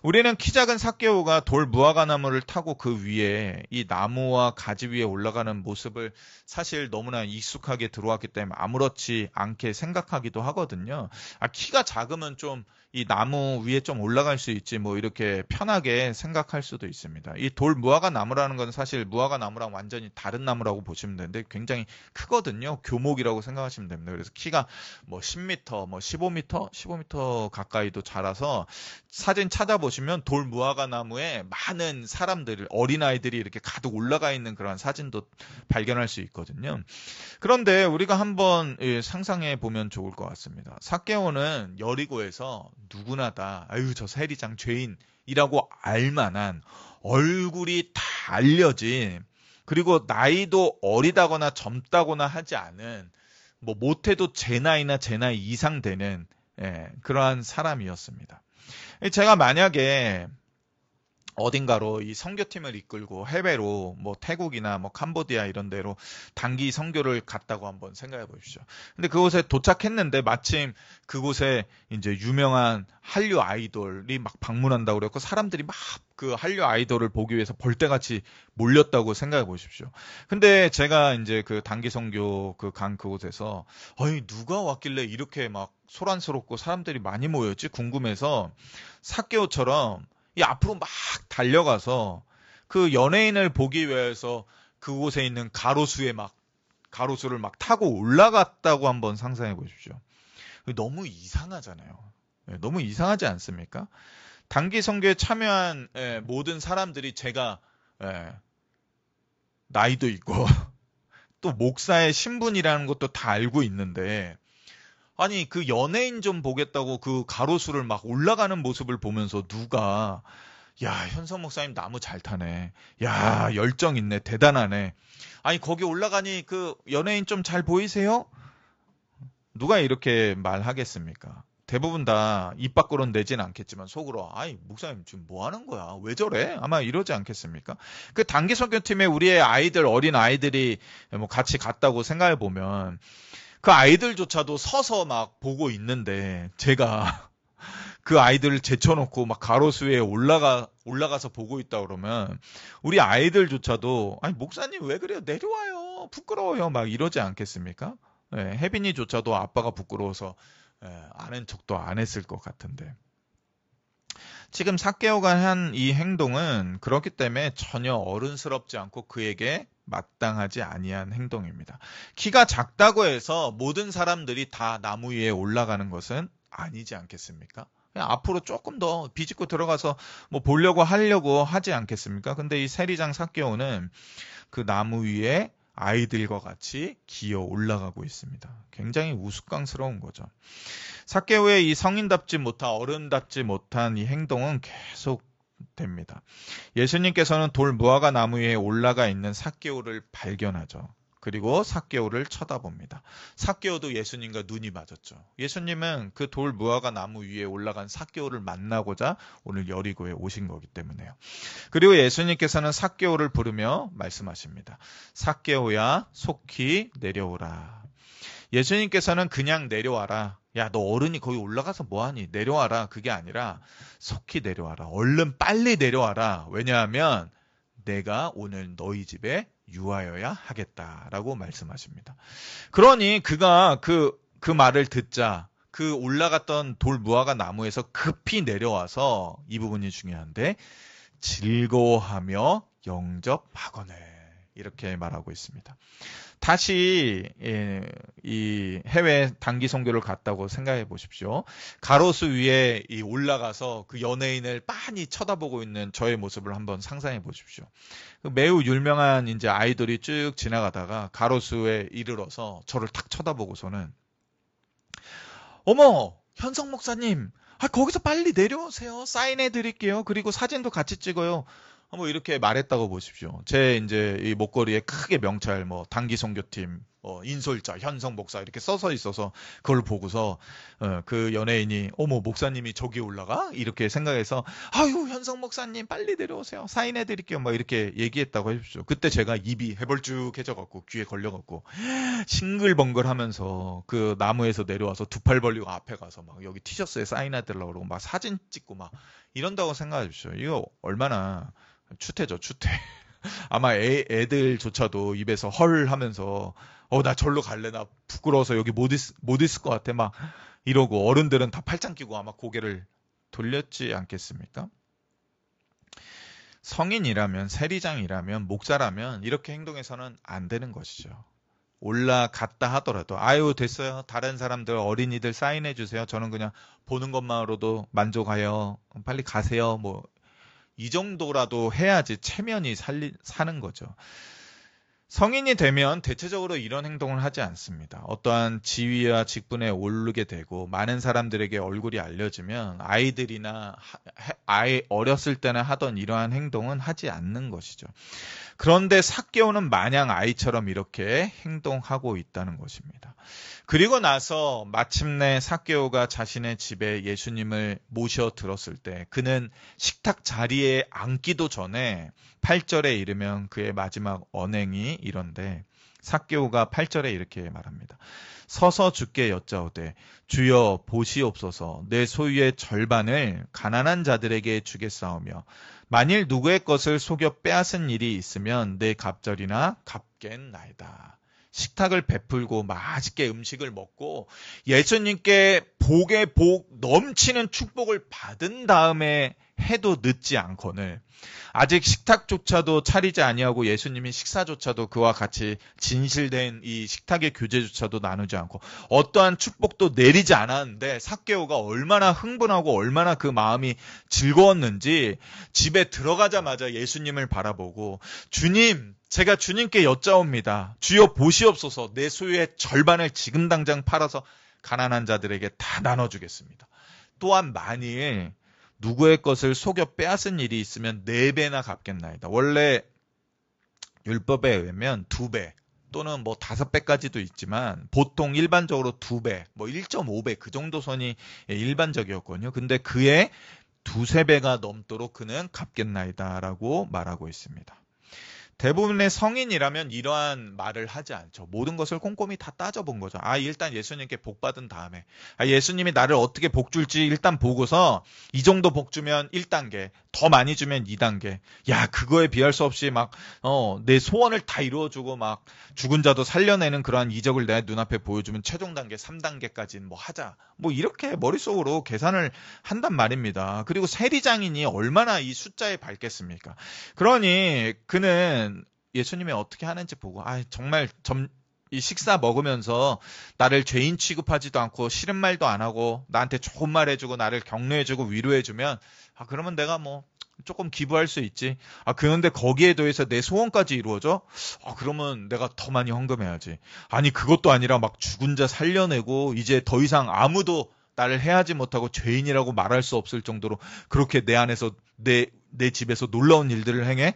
우리는 키 작은 삭개오가 돌 무화과 나무를 타고 그 위에 이 나무와 가지 위에 올라가는 모습을 사실 너무나 익숙하게 들어왔기 때문에 아무렇지 않게 생각하기도 하거든요. 키가 작으면 좀 이 나무 위에 좀 올라갈 수 있지 뭐 이렇게 편하게 생각할 수도 있습니다. 이 돌 무화과 나무라는 건 사실 무화과 나무랑 완전히 다른 나무라고 보시면 되는데 굉장히 크거든요. 교목이라고 생각하시면 됩니다. 그래서 키가 뭐 10m, 뭐 15m 가까이도 자라서 사진 찾아보시면 돌 무화과 나무에 많은 사람들, 어린아이들이 이렇게 가득 올라가 있는 그런 사진도 발견할 수 있거든요. 그런데 우리가 한번 상상해 보면 좋을 것 같습니다. 삭개오는 여리고에서 누구나 다 저 세리장 죄인이라고 알만한 얼굴이 다 알려진 그리고 나이도 어리다거나 젊다거나 하지 않은 뭐 못해도 제 나이나 제 나이 이상 되는 그러한 사람이었습니다. 제가 만약에 어딘가로 이 선교팀을 이끌고 해외로 뭐 태국이나 뭐 캄보디아 이런 데로 단기 선교를 갔다고 한번 생각해 보십시오. 근데 그곳에 도착했는데 마침 그곳에 이제 유명한 한류 아이돌이 막 방문한다고 그랬고 사람들이 막 그 한류 아이돌을 보기 위해서 벌떼같이 몰렸다고 생각해 보십시오. 근데 제가 이제 그 단기 선교 간 그곳에서 누가 왔길래 이렇게 막 소란스럽고 사람들이 많이 모였지 궁금해서 삭개오처럼 이 앞으로 막 달려가서 그 연예인을 보기 위해서 그곳에 있는 가로수를 막 타고 올라갔다고 한번 상상해 보십시오. 너무 이상하잖아요. 너무 이상하지 않습니까? 단기 선교에 참여한 모든 사람들이 제가 나이도 있고 또 목사의 신분이라는 것도 다 알고 있는데 아니 그 연예인 좀 보겠다고 그 가로수를 막 올라가는 모습을 보면서 누가 야 현석 목사님 나무 잘 타네 야 열정 있네 대단하네 아니 거기 올라가니 그 연예인 좀 잘 보이세요? 누가 이렇게 말하겠습니까? 대부분 다 입 밖으로는 내진 않겠지만 속으로 아이 목사님 지금 뭐 하는 거야 왜 저래? 아마 이러지 않겠습니까? 그 단기 선교팀에 우리의 아이들 어린 아이들이 뭐 같이 갔다고 생각해 보면 그 아이들조차도 서서 막 보고 있는데 제가 그 아이들을 제쳐놓고 막 가로수에 올라가서 보고 있다 그러면 우리 아이들조차도 아니 목사님 왜 그래요 내려와요 부끄러워요 막 이러지 않겠습니까? 혜빈이조차도 아빠가 부끄러워서 아는 척도 안 했을 것 같은데 지금 삭개오가 한 이 행동은 그렇기 때문에 전혀 어른스럽지 않고 그에게 마땅하지 아니한 행동입니다. 키가 작다고 해서 모든 사람들이 다 나무 위에 올라가는 것은 아니지 않겠습니까? 그냥 앞으로 조금 더 비집고 들어가서 뭐 보려고 하려고 하지 않겠습니까? 근데 이 세리장 삭개오는 그 나무 위에 아이들과 같이 기어 올라가고 있습니다. 굉장히 우스꽝스러운 거죠. 삭개오의 이 성인답지 못한 어른답지 못한 이 행동은 계속 됩니다. 예수님께서는 돌 무화과 나무 위에 올라가 있는 삭개오를 발견하죠. 그리고 삭개오를 쳐다봅니다. 삭개오도 예수님과 눈이 맞았죠. 예수님은 그 돌 무화과 나무 위에 올라간 삭개오를 만나고자 오늘 여리고에 오신 거기 때문에요. 그리고 예수님께서는 삭개오를 부르며 말씀하십니다. 삭개오야, 속히 내려오라. 예수님께서는 그냥 내려와라. 야, 너 어른이 거기 올라가서 뭐하니? 내려와라. 그게 아니라 속히 내려와라. 얼른 빨리 내려와라. 왜냐하면 내가 오늘 너희 집에 유하여야 하겠다라고 말씀하십니다. 그러니 그가 그 말을 듣자 그 올라갔던 돌 무화과 나무에서 급히 내려와서 이 부분이 중요한데 즐거워하며 영접하거늘 이렇게 말하고 있습니다. 다시 이 해외 단기 선교를 갔다고 생각해 보십시오. 가로수 위에 올라가서 그 연예인을 빤히 쳐다보고 있는 저의 모습을 한번 상상해 보십시오. 매우 유명한 이제 아이돌이 쭉 지나가다가 가로수에 이르러서 저를 탁 쳐다보고서는 어머, 현성 목사님, 거기서 빨리 내려오세요. 사인해 드릴게요. 그리고 사진도 같이 찍어요. 뭐 이렇게 말했다고 보십시오. 제 이제 이 목걸이에 크게 명찰 뭐 단기 선교팀 인솔자 현성 목사 이렇게 써서 있어서 그걸 보고서 그 연예인이 어머 목사님이 저기 올라가? 이렇게 생각해서 아유 현성 목사님 빨리 내려오세요. 사인해 드릴게요. 뭐 이렇게 얘기했다고 해주십시오. 그때 제가 입이 해벌쭉해져 갖고 귀에 걸려 갖고 싱글벙글 하면서 그 나무에서 내려와서 두 팔 벌리고 앞에 가서 막 여기 티셔츠에 사인해 달라고 그러고 막 사진 찍고 막 이런다고 생각해 주십시오. 이거 얼마나 추태죠, 추태. 아마 애들조차도 입에서 헐 하면서 나 절로 갈래. 나 부끄러워서 여기 못 있을 것 같아. 막 이러고 어른들은 다 팔짱 끼고 아마 고개를 돌렸지 않겠습니까? 성인이라면, 세리장이라면, 목사라면 이렇게 행동해서는 안 되는 것이죠. 올라갔다 하더라도 아유 됐어요. 다른 사람들 어린이들 사인해 주세요. 저는 그냥 보는 것만으로도 만족해요. 빨리 가세요. 뭐 이 정도라도 해야지 체면이 사는 거죠. 성인이 되면 대체적으로 이런 행동을 하지 않습니다. 어떠한 지위와 직분에 오르게 되고 많은 사람들에게 얼굴이 알려지면 아이들이나 어렸을 때나 하던 이러한 행동은 하지 않는 것이죠. 그런데 삭개오는 마냥 아이처럼 이렇게 행동하고 있다는 것입니다. 그리고 나서 마침내 삭개오가 자신의 집에 예수님을 모셔 들었을 때 그는 식탁 자리에 앉기도 전에 8절에 이르면 그의 마지막 언행이 이런데 삭개오가 8절에 이렇게 말합니다. 서서 주께 여짜오되 주여 보시옵소서 내 소유의 절반을 가난한 자들에게 주겠사오며 만일 누구의 것을 속여 빼앗은 일이 있으면 내 갑절이나 갚겠나이다. 식탁을 베풀고 맛있게 음식을 먹고 예수님께 복에 복 넘치는 축복을 받은 다음에 해도 늦지 않거늘 아직 식탁조차도 차리지 아니하고 예수님이 식사조차도 그와 같이 진실된 이 식탁의 교제조차도 나누지 않고 어떠한 축복도 내리지 않았는데 삭개오가 얼마나 흥분하고 얼마나 그 마음이 즐거웠는지 집에 들어가자마자 예수님을 바라보고 주님 제가 주님께 여짜옵니다. 주여 보시옵소서 내 소유의 절반을 지금 당장 팔아서 가난한 자들에게 다 나눠주겠습니다. 또한 만일 누구의 것을 속여 빼앗은 일이 있으면 4배나 갚겠나이다. 원래 율법에 의하면 2배 또는 뭐 5배까지도 있지만 보통 일반적으로 2배, 뭐 1.5배 그 정도 선이 일반적이었거든요. 근데 그의 2~3배가 넘도록 그는 갚겠나이다 라고 말하고 있습니다. 대부분의 성인이라면 이러한 말을 하지 않죠. 모든 것을 꼼꼼히 다 따져본 거죠. 일단 예수님께 복 받은 다음에, 예수님이 나를 어떻게 복 줄지 일단 보고서 이 정도 복 주면 1단계, 더 많이 주면 2단계. 그거에 비할 수 없이 내 소원을 다 이루어주고 죽은 자도 살려내는 그러한 이적을 내 눈앞에 보여주면 최종 단계 3단계까지는 하자. 이렇게 머릿속으로 계산을 한단 말입니다. 그리고 세리장인이 얼마나 이 숫자에 밝겠습니까? 그러니 그는 예수님이 어떻게 하는지 보고 정말 이 식사 먹으면서 나를 죄인 취급하지도 않고 싫은 말도 안 하고 나한테 좋은 말 해주고 나를 격려해주고 위로해주면 그러면 내가 조금 기부할 수 있지. 그런데 거기에 더해서 내 소원까지 이루어져? 그러면 내가 더 많이 헌금해야지. 그것도 아니라 죽은 자 살려내고 이제 더 이상 아무도 나를 해하지 못하고 죄인이라고 말할 수 없을 정도로 그렇게 내 안에서 내 집에서 놀라운 일들을 행해?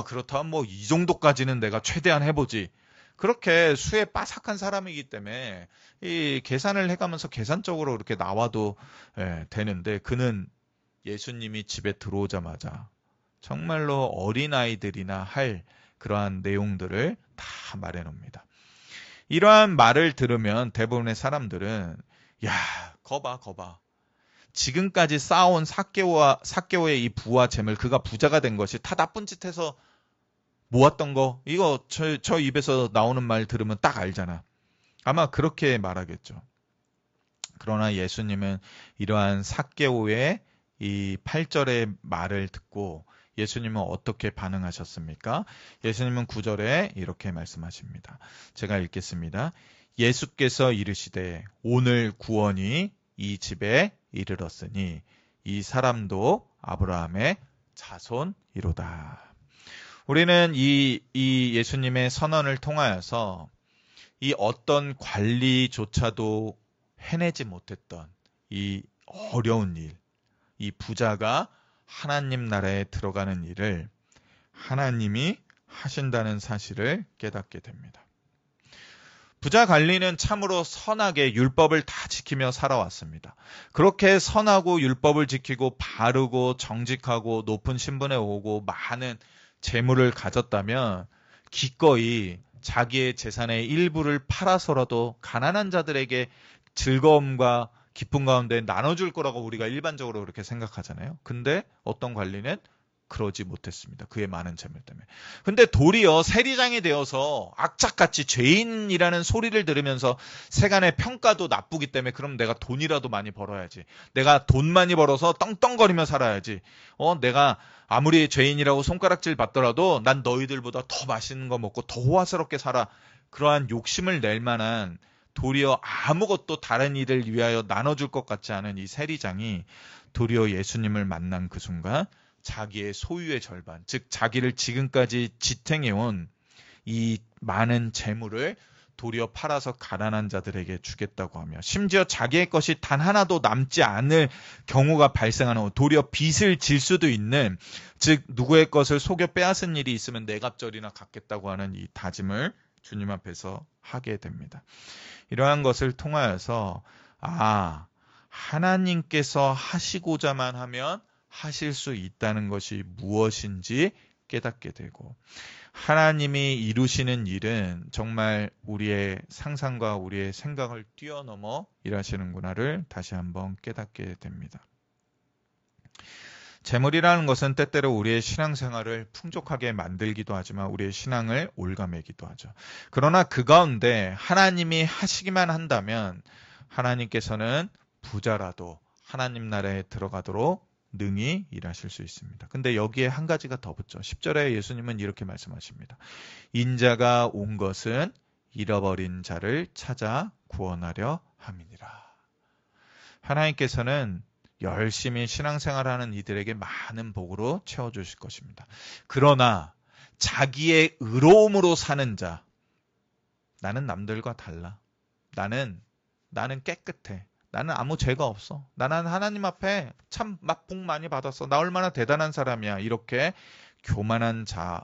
그렇다면 이 정도까지는 내가 최대한 해보지. 그렇게 수에 빠삭한 사람이기 때문에 이 계산을 해가면서 계산적으로 이렇게 나와도 되는데, 그는 예수님이 집에 들어오자마자 정말로 어린아이들이나 할 그러한 내용들을 다 말해놓습니다. 이러한 말을 들으면 대부분의 사람들은 거봐. 지금까지 쌓아온 삭개오의 이 부와 재물, 그가 부자가 된 것이 다 나쁜 짓 해서 모았던 거, 이거 저 입에서 나오는 말 들으면 딱 알잖아. 아마 그렇게 말하겠죠. 그러나 예수님은 이러한 삭개오의 이 8절의 말을 듣고 예수님은 어떻게 반응하셨습니까? 예수님은 9절에 이렇게 말씀하십니다. 제가 읽겠습니다. 예수께서 이르시되 오늘 구원이 이 집에 이르렀으니 이 사람도 아브라함의 자손이로다. 우리는 이 예수님의 선언을 통하여서 이 어떤 관리조차도 해내지 못했던 이 어려운 일, 이 부자가 하나님 나라에 들어가는 일을 하나님이 하신다는 사실을 깨닫게 됩니다. 부자 관리는 참으로 선하게 율법을 다 지키며 살아왔습니다. 그렇게 선하고 율법을 지키고 바르고 정직하고 높은 신분에 오고 많은 재물을 가졌다면 기꺼이 자기의 재산의 일부를 팔아서라도 가난한 자들에게 즐거움과 기쁨 가운데 나눠줄 거라고 우리가 일반적으로 그렇게 생각하잖아요. 근데 어떤 관리는 그러지 못했습니다. 그의 많은 재물 때문에. 근데 도리어 세리장이 되어서 악착같이 죄인이라는 소리를 들으면서 세간의 평가도 나쁘기 때문에 그럼 내가 돈이라도 많이 벌어야지. 내가 돈 많이 벌어서 떵떵거리며 살아야지. 내가 아무리 죄인이라고 손가락질 받더라도 난 너희들보다 더 맛있는 거 먹고 더 호화스럽게 살아. 그러한 욕심을 낼 만한 도리어 아무것도 다른 일을 위하여 나눠줄 것 같지 않은 이 세리장이 도리어 예수님을 만난 그 순간 자기의 소유의 절반, 즉 자기를 지금까지 지탱해온 이 많은 재물을 도리어 팔아서 가난한 자들에게 주겠다고 하며 심지어 자기의 것이 단 하나도 남지 않을 경우가 발생하는, 도리어 빚을 질 수도 있는, 즉 누구의 것을 속여 빼앗은 일이 있으면 내갑절이나 갚겠다고 하는 이 다짐을 주님 앞에서 하게 됩니다. 이러한 것을 통하여서 하나님께서 하시고자만 하면 하실 수 있다는 것이 무엇인지 깨닫게 되고, 하나님이 이루시는 일은 정말 우리의 상상과 우리의 생각을 뛰어넘어 일하시는구나를 다시 한번 깨닫게 됩니다. 재물이라는 것은 때때로 우리의 신앙생활을 풍족하게 만들기도 하지만 우리의 신앙을 올가매기도 하죠. 그러나 그 가운데 하나님이 하시기만 한다면 하나님께서는 부자라도 하나님 나라에 들어가도록 능히 일하실 수 있습니다. 근데 여기에 한 가지가 더 붙죠. 10절에 예수님은 이렇게 말씀하십니다. 인자가 온 것은 잃어버린 자를 찾아 구원하려 함이니라. 하나님께서는 열심히 신앙생활하는 이들에게 많은 복으로 채워주실 것입니다. 그러나 자기의 의로움으로 사는 자, 나는 남들과 달라. 나는 깨끗해. 나는 아무 죄가 없어. 나는 하나님 앞에 참 복 많이 받았어. 나 얼마나 대단한 사람이야. 이렇게 교만한 자,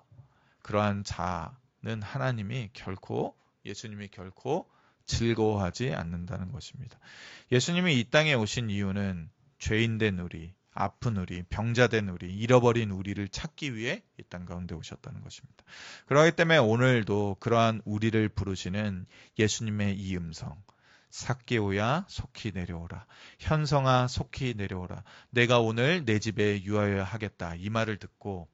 그러한 자는 예수님이 결코 즐거워하지 않는다는 것입니다. 예수님이 이 땅에 오신 이유는 죄인된 우리, 아픈 우리, 병자된 우리, 잃어버린 우리를 찾기 위해 이 땅 가운데 오셨다는 것입니다. 그렇기 때문에 오늘도 그러한 우리를 부르시는 예수님의 이 음성, 삭개오야 속히 내려오라, 현성아 속히 내려오라, 내가 오늘 내 집에 유하여 하겠다, 이 말을 듣고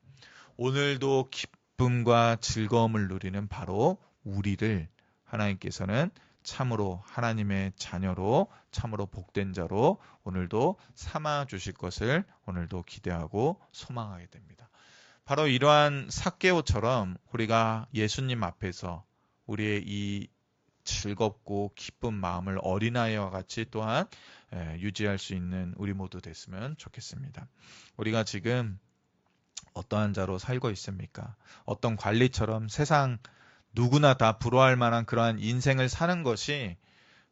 오늘도 기쁨과 즐거움을 누리는 바로 우리를 하나님께서는 참으로 하나님의 자녀로, 참으로 복된 자로 오늘도 삼아 주실 것을 오늘도 기대하고 소망하게 됩니다. 바로 이러한 삭개오처럼 우리가 예수님 앞에서 우리의 이 즐겁고 기쁜 마음을 어린아이와 같이 또한 유지할 수 있는 우리 모두 됐으면 좋겠습니다. 우리가 지금 어떠한 자로 살고 있습니까? 어떤 관리처럼 세상 누구나 다 부러워할 만한 그러한 인생을 사는 것이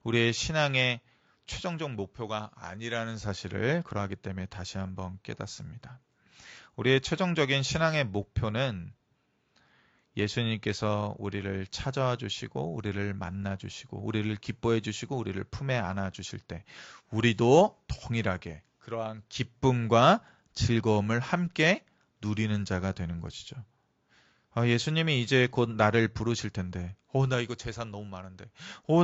우리의 신앙의 최종적 목표가 아니라는 사실을 그러하기 때문에 다시 한번 깨닫습니다. 우리의 최종적인 신앙의 목표는 예수님께서 우리를 찾아와 주시고 우리를 만나 주시고 우리를 기뻐해 주시고 우리를 품에 안아 주실 때 우리도 동일하게 그러한 기쁨과 즐거움을 함께 누리는 자가 되는 것이죠. 예수님이 이제 곧 나를 부르실 텐데 나 이거 재산 너무 많은데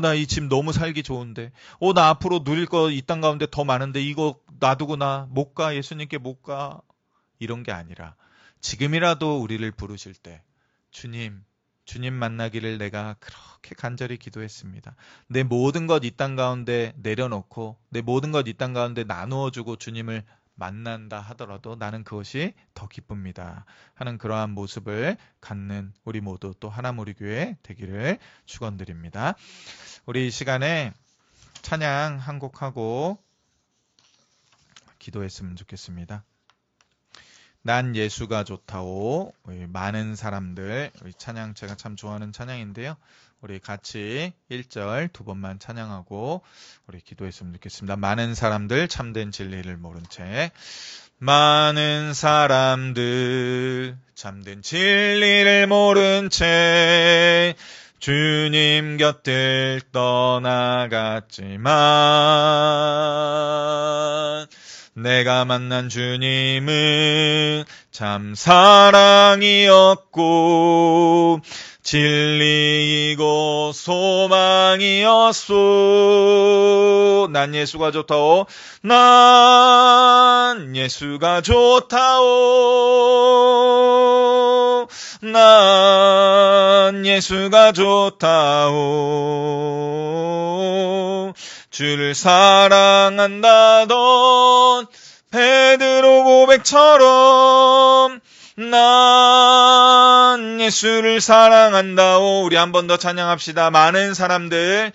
나 이 집 너무 살기 좋은데 나 앞으로 누릴 거 이 땅 가운데 더 많은데 이거 놔두고 나 못 가, 예수님께 못 가, 이런 게 아니라 지금이라도 우리를 부르실 때 주님 만나기를 내가 그렇게 간절히 기도했습니다. 내 모든 것 이 땅 가운데 내려놓고 내 모든 것 이 땅 가운데 나누어주고 주님을 만난다 하더라도 나는 그것이 더 기쁩니다 하는 그러한 모습을 갖는 우리 모두 또 하나님 우리 교회 되기를 축원드립니다. 우리 이 시간에 찬양 한 곡하고 기도했으면 좋겠습니다. 난 예수가 좋다오. 많은 사람들, 찬양 제가 참 좋아하는 찬양인데요. 우리 같이 1절 두 번만 찬양하고 우리 기도했으면 좋겠습니다. 많은 사람들 참된 진리를 모른 채, 많은 사람들 참된 진리를 모른 채 주님 곁을 떠나갔지만 내가 만난 주님은 참 사랑이었고 진리이고 소망이었소. 난 예수가 좋다오. 난 예수가 좋다오. 난 예수가 좋다오. 주를 사랑한다던 베드로 고백처럼 난 예수를 사랑한다오. 우리 한 번 더 찬양합시다. 많은 사람들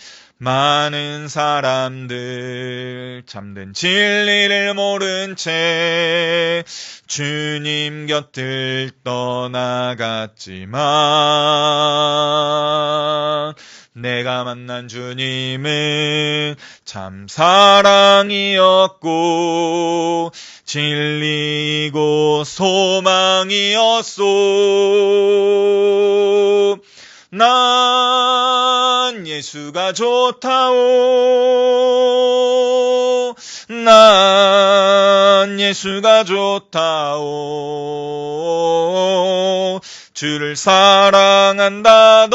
참된 진리를 모른 채 주님 곁을 떠나갔지만 내가 만난 주님은 참 사랑이었고 진리이고 소망이었소. 난 예수가 좋다오. 난 예수가 좋다오. 주를 사랑한다던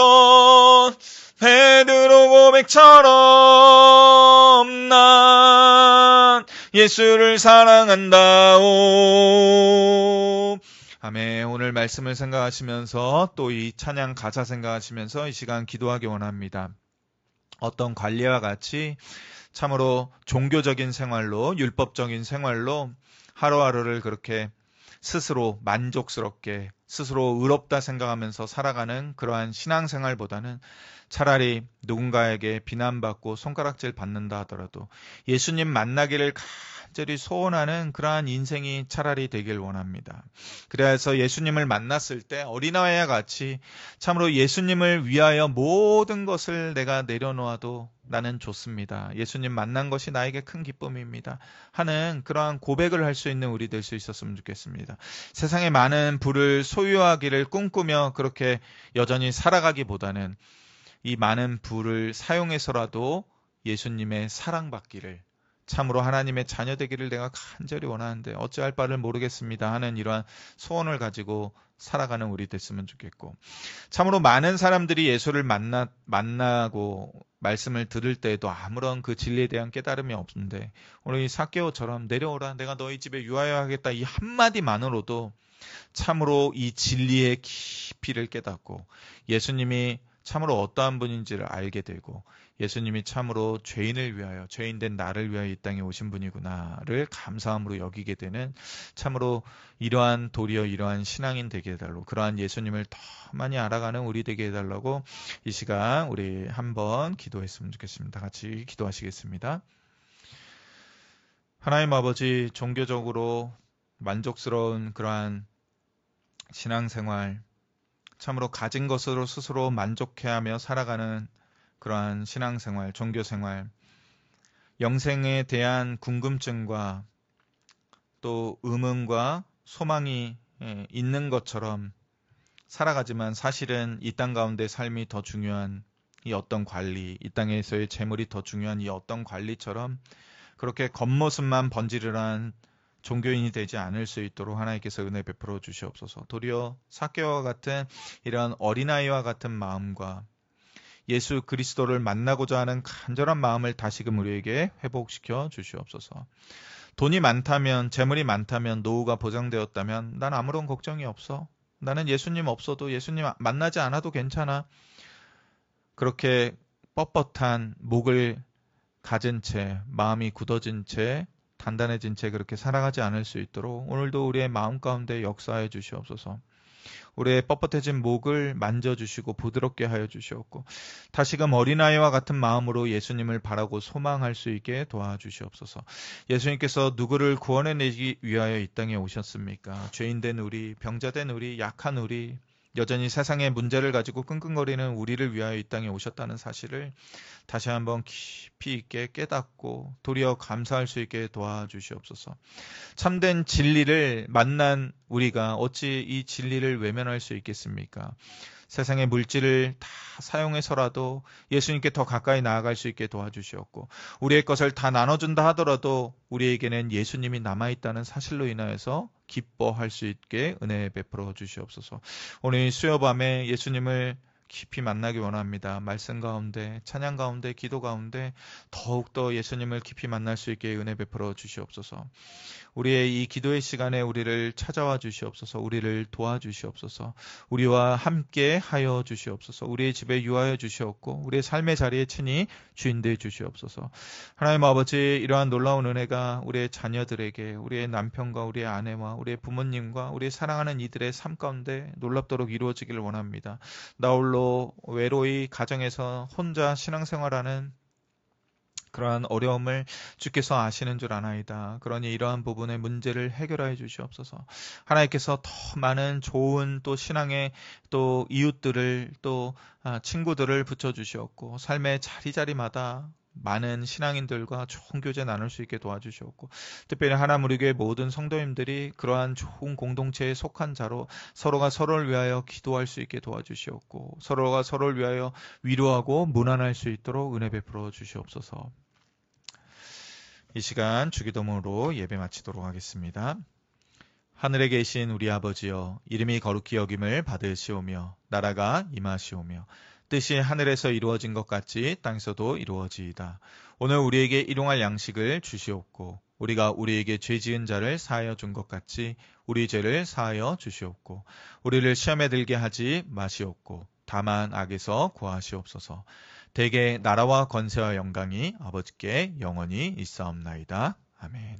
베드로 고백처럼 난 예수를 사랑한다오. 아멘. 오늘 말씀을 생각하시면서 또 이 찬양 가사 생각하시면서 이 시간 기도하기 원합니다. 어떤 관리와 같이 참으로 종교적인 생활로, 율법적인 생활로 하루하루를 그렇게 스스로 만족스럽게 스스로 의롭다 생각하면서 살아가는 그러한 신앙생활보다는 차라리 누군가에게 비난받고 손가락질 받는다 하더라도 예수님 만나기를 간절히 소원하는 그러한 인생이 차라리 되길 원합니다. 그래서 예수님을 만났을 때 어린아이와 같이 참으로 예수님을 위하여 모든 것을 내가 내려놓아도 나는 좋습니다. 예수님 만난 것이 나에게 큰 기쁨입니다 하는 그러한 고백을 할 수 있는 우리 될 수 있었으면 좋겠습니다. 세상에 많은 부를 소유하기를 꿈꾸며 그렇게 여전히 살아가기보다는 이 많은 부를 사용해서라도 예수님의 사랑받기를 참으로 하나님의 자녀 되기를 내가 간절히 원하는데 어찌할 바를 모르겠습니다 하는 이러한 소원을 가지고 살아가는 우리 됐으면 좋겠고, 참으로 많은 사람들이 예수를 만나고 말씀을 들을 때에도 아무런 그 진리에 대한 깨달음이 없는데, 오늘 이 삭개오처럼 내려오라 내가 너희 집에 유하여 하겠다 이 한마디만으로도 참으로 이 진리의 깊이를 깨닫고 예수님이 참으로 어떠한 분인지를 알게 되고, 예수님이 참으로 죄인을 위하여, 죄인된 나를 위하여 이 땅에 오신 분이구나를 감사함으로 여기게 되는, 참으로 이러한 도리어 이러한 신앙인 되게 해달라고, 그러한 예수님을 더 많이 알아가는 우리 되게 해달라고 이 시간 우리 한번 기도했으면 좋겠습니다. 같이 기도하시겠습니다. 하나님 아버지, 종교적으로 만족스러운 그러한 신앙생활, 참으로 가진 것으로 스스로 만족해하며 살아가는 그러한 신앙생활, 종교생활, 영생에 대한 궁금증과 또 의문과 소망이 있는 것처럼 살아가지만 사실은 이 땅 가운데 삶이 더 중요한 이 어떤 관리, 이 땅에서의 재물이 더 중요한 이 어떤 관리처럼 그렇게 겉모습만 번지르르한 종교인이 되지 않을 수 있도록 하나님께서 은혜 베풀어 주시옵소서. 도리어 삭개오와 같은 이러한 어린아이와 같은 마음과 예수 그리스도를 만나고자 하는 간절한 마음을 다시금 우리에게 회복시켜 주시옵소서. 돈이 많다면, 재물이 많다면, 노후가 보장되었다면 난 아무런 걱정이 없어. 나는 예수님 없어도, 예수님 만나지 않아도 괜찮아. 그렇게 뻣뻣한 목을 가진 채, 마음이 굳어진 채, 단단해진 채 그렇게 살아가지 않을 수 있도록 오늘도 우리의 마음 가운데 역사해 주시옵소서. 우리의 뻣뻣해진 목을 만져주시고 부드럽게 하여 주시옵고, 다시금 어린아이와 같은 마음으로 예수님을 바라고 소망할 수 있게 도와주시옵소서. 예수님께서 누구를 구원해내기 위하여 이 땅에 오셨습니까? 죄인된 우리, 병자된 우리, 약한 우리, 여전히 세상의 문제를 가지고 끙끙거리는 우리를 위하여 이 땅에 오셨다는 사실을 다시 한번 깊이 있게 깨닫고 도리어 감사할 수 있게 도와주시옵소서. 참된 진리를 만난 우리가 어찌 이 진리를 외면할 수 있겠습니까? 세상의 물질을 다 사용해서라도 예수님께 더 가까이 나아갈 수 있게 도와주시옵고, 우리의 것을 다 나눠준다 하더라도 우리에게는 예수님이 남아있다는 사실로 인하여서 기뻐할 수 있게 은혜 베풀어 주시옵소서. 오늘 수요밤에 예수님을 깊이 만나기 원합니다. 말씀 가운데, 찬양 가운데, 기도 가운데 더욱더 예수님을 깊이 만날 수 있게 은혜 베풀어 주시옵소서. 우리의 이 기도의 시간에 우리를 찾아와 주시옵소서. 우리를 도와주시옵소서. 우리와 함께 하여 주시옵소서. 우리의 집에 유하여 주시옵고 우리의 삶의 자리에 친히 주인 되어 주시옵소서. 하나님 아버지, 이러한 놀라운 은혜가 우리의 자녀들에게, 우리의 남편과 우리의 아내와 우리의 부모님과 우리의 사랑하는 이들의 삶 가운데 놀랍도록 이루어지기를 원합니다. 나 홀로 외로이 가정에서 혼자 신앙생활하는 그러한 어려움을 주께서 아시는 줄 아나이다. 그러니 이러한 부분의 문제를 해결하여 주시옵소서. 하나님께서 더 많은 좋은 또 신앙의 또 이웃들을 또 친구들을 붙여주시옵고, 삶의 자리자리마다 많은 신앙인들과 좋은 교제 나눌 수 있게 도와주시옵고, 특별히 하나님 우리 교회 모든 성도님들이 그러한 좋은 공동체에 속한 자로 서로가 서로를 위하여 기도할 수 있게 도와주시옵고, 서로가 서로를 위하여 위로하고 문안할 수 있도록 은혜 베풀어 주시옵소서. 이 시간 주기도문으로 예배 마치도록 하겠습니다. 하늘에 계신 우리 아버지여, 이름이 거룩히 여김을 받으시오며 나라가 임하시오며 뜻이 하늘에서 이루어진 것 같이 땅에서도 이루어지이다. 오늘 우리에게 일용할 양식을 주시옵고 우리가 우리에게 죄 지은 자를 사하여 준 것 같이 우리 죄를 사하여 주시옵고 우리를 시험에 들게 하지 마시옵고 다만 악에서 구하시옵소서. 대개 나라와 권세와 영광이 아버지께 영원히 있사옵나이다. 아멘.